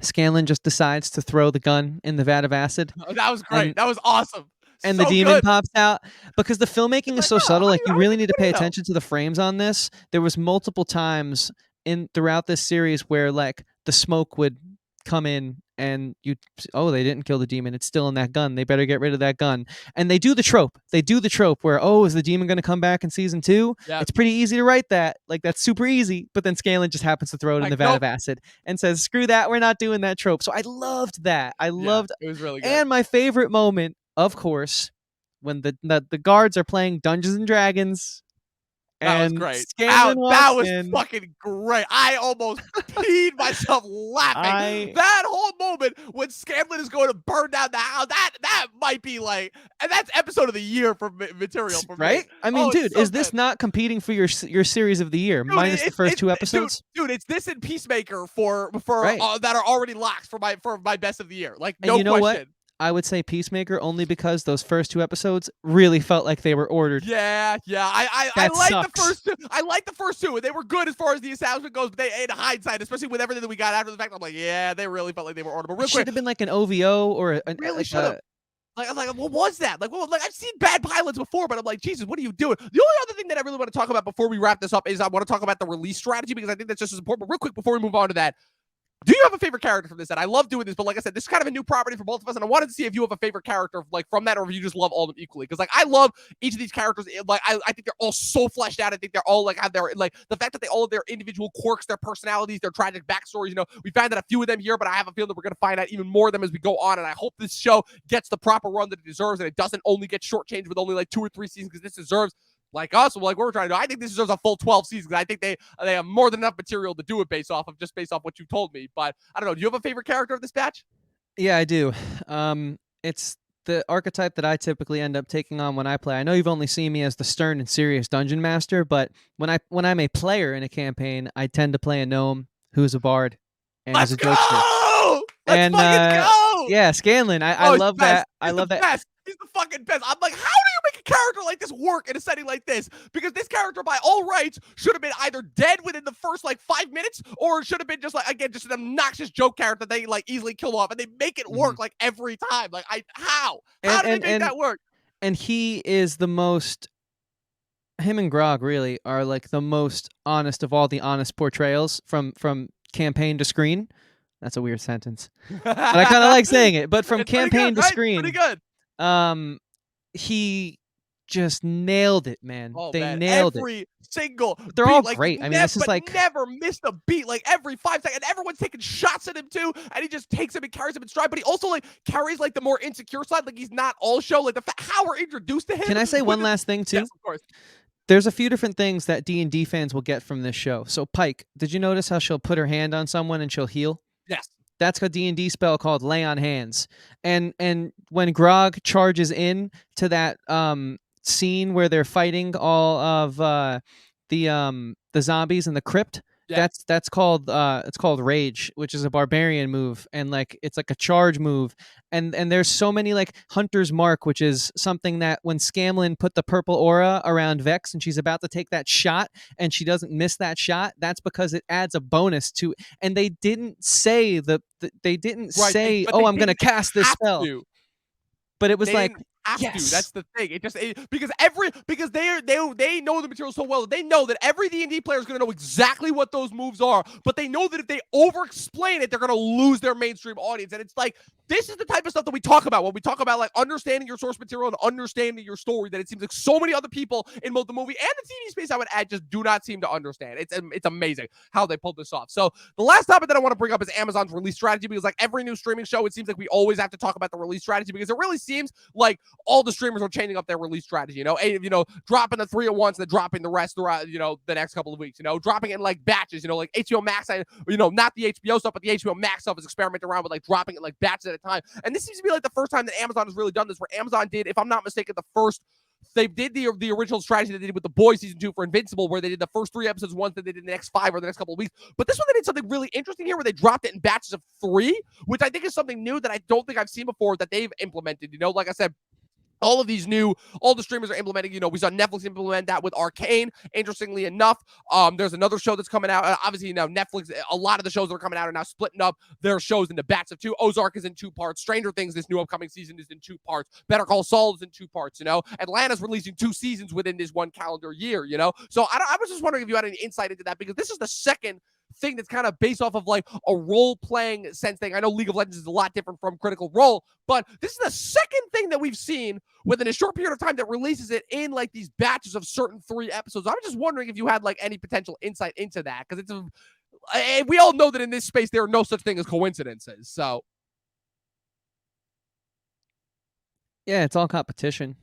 S2: Scanlan just decides to throw the gun in the vat of acid,
S1: Oh, that was great.
S2: and
S1: That was awesome.
S2: the
S1: So
S2: demon
S1: good.
S2: pops out, because the
S1: It's
S2: filmmaking is
S1: like,
S2: so
S1: oh,
S2: subtle. Like, you
S1: how do you
S2: really
S1: think
S2: need to
S1: you
S2: pay
S1: know?
S2: attention to the frames on this. There was multiple times in throughout this series where like the smoke would come in, and they didn't kill the demon, it's still in that gun, they better get rid of that gun. And they do the trope where, oh, is the demon going to come back in season 2?
S1: Yeah.
S2: It's pretty easy to write that, like that's super easy, but then Scanlan just happens to throw it in
S1: Like,
S2: the vat
S1: nope.
S2: of acid and says, screw that, we're not doing that trope. So I loved that. I
S1: Yeah,
S2: loved.
S1: it was really good.
S2: And my favorite moment, of course, when the guards are playing Dungeons and Dragons,
S1: That was
S2: And
S1: great.
S2: Scanlan
S1: That
S2: walks
S1: was
S2: in.
S1: fucking great. I almost peed myself laughing. That whole moment when Scanlan is going to burn down the house, that might be like, and that's episode of the year for material for me.
S2: Right? I mean,
S1: Oh, it's
S2: dude,
S1: so
S2: is this
S1: good.
S2: not competing for your series of the year
S1: Dude,
S2: minus the first two episodes?
S1: dude, it's this and Peacemaker for
S2: Right.
S1: that are already locks for my best of the year. Like
S2: And
S1: no
S2: you know what?
S1: question.
S2: I would say Peacemaker only because those first two episodes really felt like they were ordered.
S1: Yeah. I
S2: That
S1: like the
S2: sucks.
S1: first two. I like the first two, and they were good as far as the establishment goes. But they, in hindsight, especially with everything that we got after the fact, I'm like, yeah, they really felt like they were ordered. But real
S2: It should
S1: quick,
S2: have been like an OVO or
S1: really
S2: like
S1: should have. Like, I'm like, what was that? Like, well, like I've seen bad pilots before, but I'm like, Jesus, what are you doing? The only other thing that I really want to talk about before we wrap this up is I want to talk about the release strategy because I think that's just as important. But real quick, before we move on to that, do you have a favorite character from this set? I love doing this, but like I said, this is kind of a new property for both of us, and I wanted to see if you have a favorite character like from that, or if you just love all of them equally. Because like I love each of these characters. Like I think they're all so fleshed out. I think they're all like have their like the fact that they all have their individual quirks, their personalities, their tragic backstories. You know, we found out a few of them here, but I have a feeling that we're gonna find out even more of them as we go on. And I hope this show gets the proper run that it deserves, and it doesn't only get shortchanged with only like 2 or 3 seasons because this deserves like us, like we're trying to do. I think this deserves a full 12 seasons. I think they have more than enough material to do it based off what you told me. But I don't know. Do you have a favorite character of this batch?
S2: Yeah, I do. It's the archetype that I typically end up taking on when I play. I know you've only seen me as the stern and serious dungeon master, but when I'm a player in a campaign, I tend to play a gnome who's a bard and is
S1: Let's
S2: a jokester.
S1: go! Let's
S2: And
S1: fucking go!
S2: yeah, Scanlan, I
S1: Oh, he's the
S2: love
S1: best.
S2: that. I
S1: He's the
S2: love that.
S1: best. He's the fucking best. I'm like, how do you make a character like this work in a setting like this? Because this character, by all rights, should have been either dead within the first like 5 minutes, or it should have been just like again, just an obnoxious joke character that they like easily kill off, and they make it work like every time. Like, how
S2: And
S1: do they make that work?
S2: and he is the most. Him and Grog really are like the most honest of all the honest portrayals from campaign to screen. That's a weird sentence, but I kind of like saying it. But from
S1: It's pretty
S2: campaign
S1: good,
S2: to
S1: right? Pretty
S2: screen,
S1: good.
S2: he just nailed it, man.
S1: Oh
S2: They
S1: man,
S2: nailed it.
S1: every single
S2: They're
S1: beat,
S2: all
S1: like
S2: great. I mean, this is like
S1: never missed a beat. Like every 5 seconds, everyone's taking shots at him too, and he just takes him and carries him in stride. But he also like carries like the more insecure side. Like he's not all show. Like how we're introduced to him.
S2: Can I say one last thing too?
S1: Yes, of course.
S2: There's a few different things that D&D fans will get from this show. So Pike, did you notice how she'll put her hand on someone and she'll heal?
S1: Yes.
S2: That's a D&D spell called Lay on Hands. And when Grog charges in to that scene where they're fighting all of the zombies in the crypt,
S1: Yeah.
S2: that's called it's called Rage, which is a barbarian move, and like it's like a charge move. And there's so many like Hunter's Mark, which is something that when Scanlan put the purple aura around Vex and she's about to take that shot and she doesn't miss that shot, that's because it adds a bonus to. And they didn't say they didn't say, "Oh, I'm going to cast this spell." But it was
S1: they
S2: like,
S1: have
S2: yes.
S1: to. That's the thing. Because they know the material so well. They know that every D&D player is going to know exactly what those moves are. But they know that if they over-explain it, they're going to lose their mainstream audience. And it's like this is the type of stuff that we talk about when we talk about like understanding your source material and understanding your story. That it seems like so many other people in both the movie and the TV space, I would add, just do not seem to understand. It's amazing how they pulled this off. So the last topic that I want to bring up is Amazon's release strategy, because like every new streaming show, it seems like we always have to talk about the release strategy, because it really seems like all the streamers are changing up their release strategy, dropping the 3 at once and then dropping the rest throughout, the next couple of weeks, dropping it in like batches, like HBO Max, not the HBO stuff, but the HBO Max stuff is experimenting around with like dropping it like batches at a time. And this seems to be like the first time that Amazon has really done this, where Amazon did, if I'm not mistaken, they did the original strategy they did with The Boys season 2 for Invincible, where they did the first 3 episodes once, then they did the next 5 or the next couple of weeks. But this one, they did something really interesting here, where they dropped it in batches of 3, which I think is something new that I don't think I've seen before that they've implemented. Like I said, all the streamers are implementing, we saw Netflix implement that with Arcane. Interestingly enough, there's another show that's coming out. Obviously, Netflix, a lot of the shows that are coming out are now splitting up their shows into batches of 2. Ozark is in 2 parts. Stranger Things, this new upcoming season, is in 2 parts. Better Call Saul is in 2 parts, Atlanta's releasing 2 seasons within this one calendar year, So I was just wondering if you had any insight into that, because this is the second thing that's kind of based off of like a role-playing sense thing. I know League of Legends is a lot different from Critical Role, but this is the second thing that we've seen within a short period of time that releases it in like these batches of certain 3 episodes. I was just wondering if you had like any potential insight into that, because we all know that in this space there are no such thing as coincidences. So
S2: yeah, it's all competition.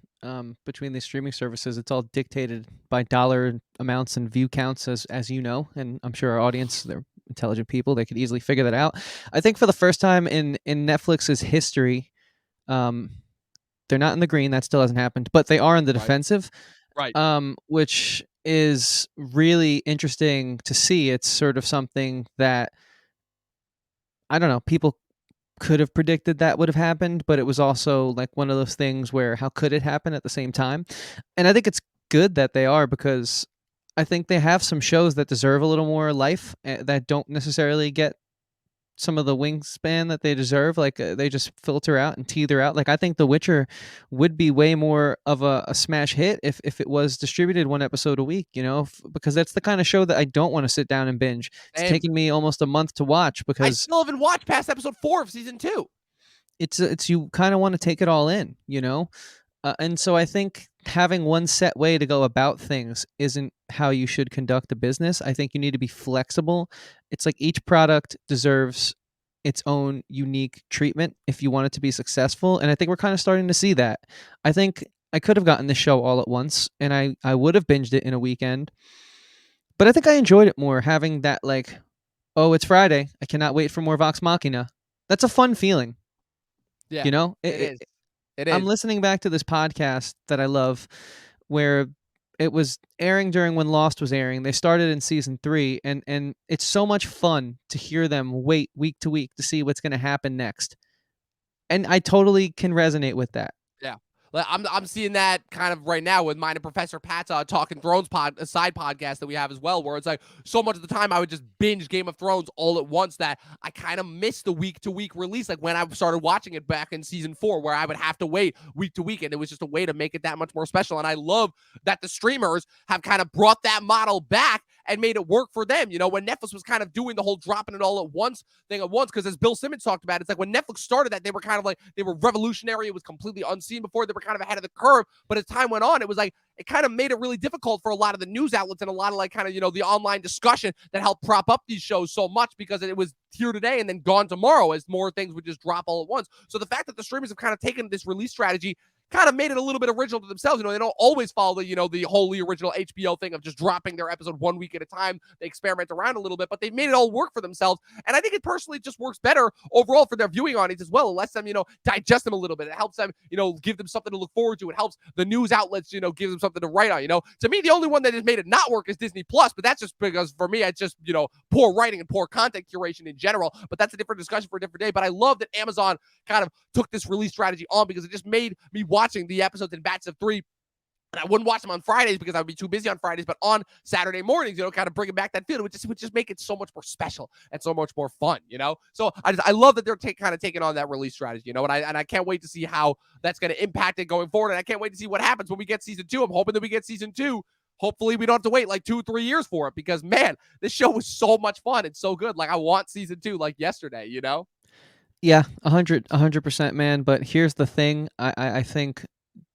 S2: between these streaming services. It's all dictated by dollar amounts and view counts, as you know, and I'm sure our audience, they're intelligent people, they could easily figure that out. I think for the first time in Netflix's history, um, they're not in the green. That still hasn't happened, but they are in the
S1: Right.
S2: defensive,
S1: Right.
S2: which is really interesting to see. It's sort of something that I don't know. People could have predicted that would have happened, but it was also like one of those things where how could it happen at the same time? And I think it's good that they are, because I think they have some shows that deserve a little more life, that don't necessarily get some of the wingspan that they deserve. Like they just filter out and teeter out. Like I think The Witcher would be way more of a smash hit if it was distributed one episode a week. Because that's the kind of show that I don't want to sit down and binge. It's
S1: And
S2: taken me almost a month to watch
S1: I
S2: because
S1: still haven't watched past episode 4 of season 2.
S2: it's you kind of want to take it all in. And so I think having one set way to go about things isn't how you should conduct a business. I think you need to be flexible. It's like each product deserves its own unique treatment if you want it to be successful. And I think we're kind of starting to see that. I think I could have gotten the show all at once and I would have binged it in a weekend. But I think I enjoyed it more having that, like, oh, it's Friday. I cannot wait for more Vox Machina. That's a fun feeling.
S1: Yeah,
S2: You know,
S1: it is. It
S2: I'm
S1: is.
S2: listening back to this podcast that I love where it was airing during when Lost was airing. They started in season 3 and it's so much fun to hear them wait week to week to see what's going to happen next. And I totally can resonate with that.
S1: Yeah. Like, I'm seeing that kind of right now with mine and Professor Pat's Talking Thrones a side podcast that we have as well, where it's like so much of the time I would just binge Game of Thrones all at once that I kind of missed the week to week release. Like when I started watching it back in season 4, where I would have to wait week to week, and it was just a way to make it that much more special. And I love that the streamers have kind of brought that model back and made it work for them. When Netflix was kind of doing the whole dropping it all at once thing at once, because as Bill Simmons talked about, it's like when Netflix started that, they were kind of like, they were revolutionary. It was completely unseen before. They were kind of ahead of the curve. But as time went on, it was like, it kind of made it really difficult for a lot of the news outlets and a lot of like kind of, the online discussion that helped prop up these shows so much, because it was here today and then gone tomorrow as more things would just drop all at once. So the fact that the streamers have kind of taken this release strategy kind of made it a little bit original to themselves. They don't always follow the wholly original HBO thing of just dropping their episode 1 week at a time. They experiment around a little bit, but they've made it all work for themselves. And I think it personally just works better overall for their viewing audience as well. It lets them, digest them a little bit. It helps them, give them something to look forward to. It helps the news outlets, give them something to write on. To me, the only one that has made it not work is Disney Plus, but that's just because for me, it's just, poor writing and poor content curation in general. But that's a different discussion for a different day. But I love that Amazon kind of took this release strategy on, because it just made me watching the episodes in batches of 3. And I wouldn't watch them on Fridays because I would be too busy on Fridays, but on Saturday mornings, kind of bringing back that feel. It would just make it so much more special and so much more fun. So I love that they're kind of taking on that release strategy, and I can't wait to see how that's going to impact it going forward. And I can't wait to see what happens when we get season 2. I'm hoping that we get season 2. Hopefully we don't have to wait like 2-3 years for it, because man, this show was so much fun and so good. Like I want season 2 like yesterday.
S2: Yeah, 100%, man. But here's the thing. I think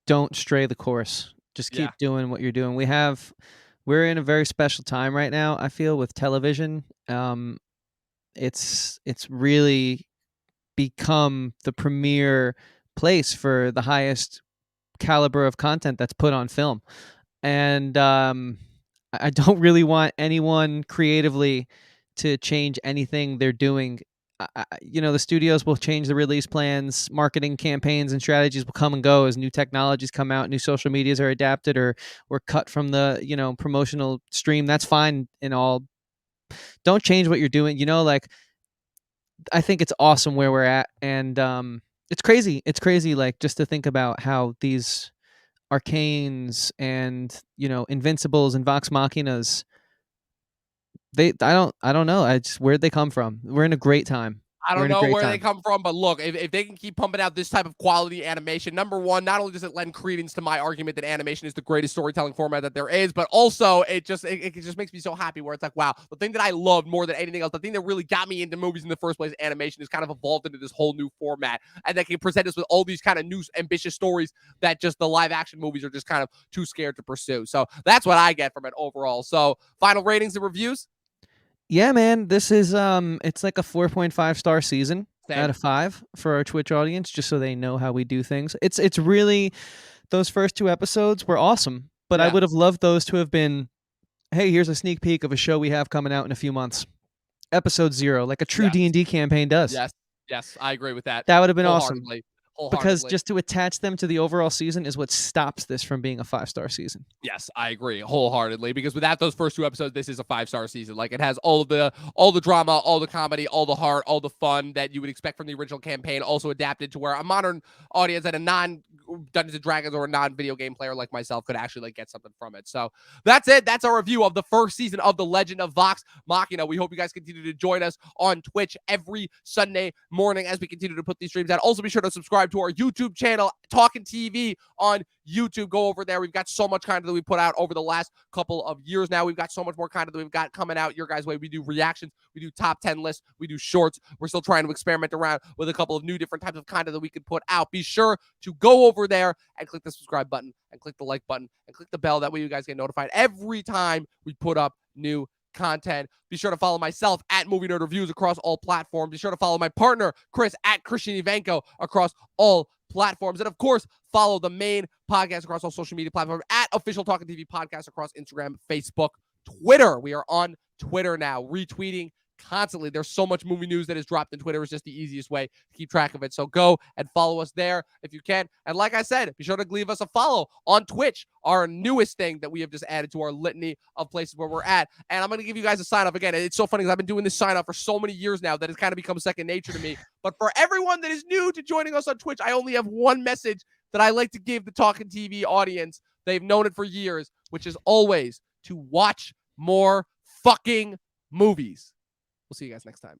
S2: don't stray the course. Just
S1: Yeah.
S2: keep doing what you're doing. We're in a very special time right now, I feel, with television. It's really become the premier place for the highest caliber of content that's put on film. And I don't really want anyone creatively to change anything they're doing. The studios will change the release plans, marketing campaigns, and strategies will come and go as new technologies come out, new social medias are adapted or cut from the promotional stream. That's fine and all. Don't change what you're doing. Like I think it's awesome where we're at, and it's crazy. It's crazy, like just to think about how these Arcanes and Invincibles and Vox Machinas. I don't know. Where'd they come from? We're in a great time.
S1: I
S2: We're
S1: don't
S2: in a
S1: know
S2: great
S1: where they
S2: time.
S1: come from, but look, if they can keep pumping out this type of quality animation, number one, not only does it lend credence to my argument that animation is the greatest storytelling format that there is, but also it just makes me so happy, where it's like, wow, the thing that I love more than anything else, the thing that really got me into movies in the first place, animation, is kind of evolved into this whole new format, and that can present us with all these kind of new ambitious stories that just the live action movies are just kind of too scared to pursue. So that's what I get from it overall. So final ratings and reviews.
S2: Yeah, man. This is it's like a 4.5-star season
S1: Same.
S2: out of 5 for our Twitch audience, just so they know how we do things. It's really those first 2 episodes were awesome, but I
S1: Yeah.
S2: would have loved those to have been, hey, here's a sneak peek of a show we have coming out in a few months. Episode 0, like a true
S1: Yes.
S2: D&D campaign does.
S1: Yes, I agree with that
S2: That would have been awesome.
S1: wholeheartedly.
S2: Because
S1: Wholeheartedly.
S2: just to attach them to the overall season is what stops this from being a 5-star season.
S1: Yes, I agree wholeheartedly, because without those first 2 episodes, this is a 5-star season. Like, it has all the drama, all the comedy, all the heart, all the fun that you would expect from the original campaign, also adapted to where a modern audience and a non-Dungeons & Dragons or a non-video game player like myself could actually like get something from it. So that's it. That's our review of the first season of The Legend of Vox Machina. We hope you guys continue to join us on Twitch every Sunday morning as we continue to put these streams out. Also, be sure to subscribe to our YouTube channel, Talking TV on YouTube. Go over there. We've got so much content that we put out over the last couple of years now. We've got so much more content that we've got coming out your guys' way. We do reactions. We do top 10 lists. We do shorts. We're still trying to experiment around with a couple of new different types of content that we could put out. Be sure to go over there and click the subscribe button and click the like button and click the bell. That way you guys get notified every time we put up new content. Be sure to follow myself at Movie Nerd Reviews across all platforms. Be sure to follow my partner, Chris, at Christian Ivanko across all platforms. And of course, follow the main podcast across all social media platforms at Official Talking TV Podcast across Instagram, Facebook, Twitter. We are on Twitter now, retweeting constantly. There's so much movie news that is dropped in Twitter. It's just the easiest way to keep track of it. So go and follow us there if you can. And like I said, be sure to leave us a follow on Twitch, our newest thing that we have just added to our litany of places where we're at. And I'm going to give you guys a sign off again. It's so funny because I've been doing this sign off for so many years now that it's kind of become second nature to me. But for everyone that is new to joining us on Twitch, I only have one message that I like to give the Talking TV audience. They've known it for years, which is always to watch more fucking movies. We'll see you guys next time.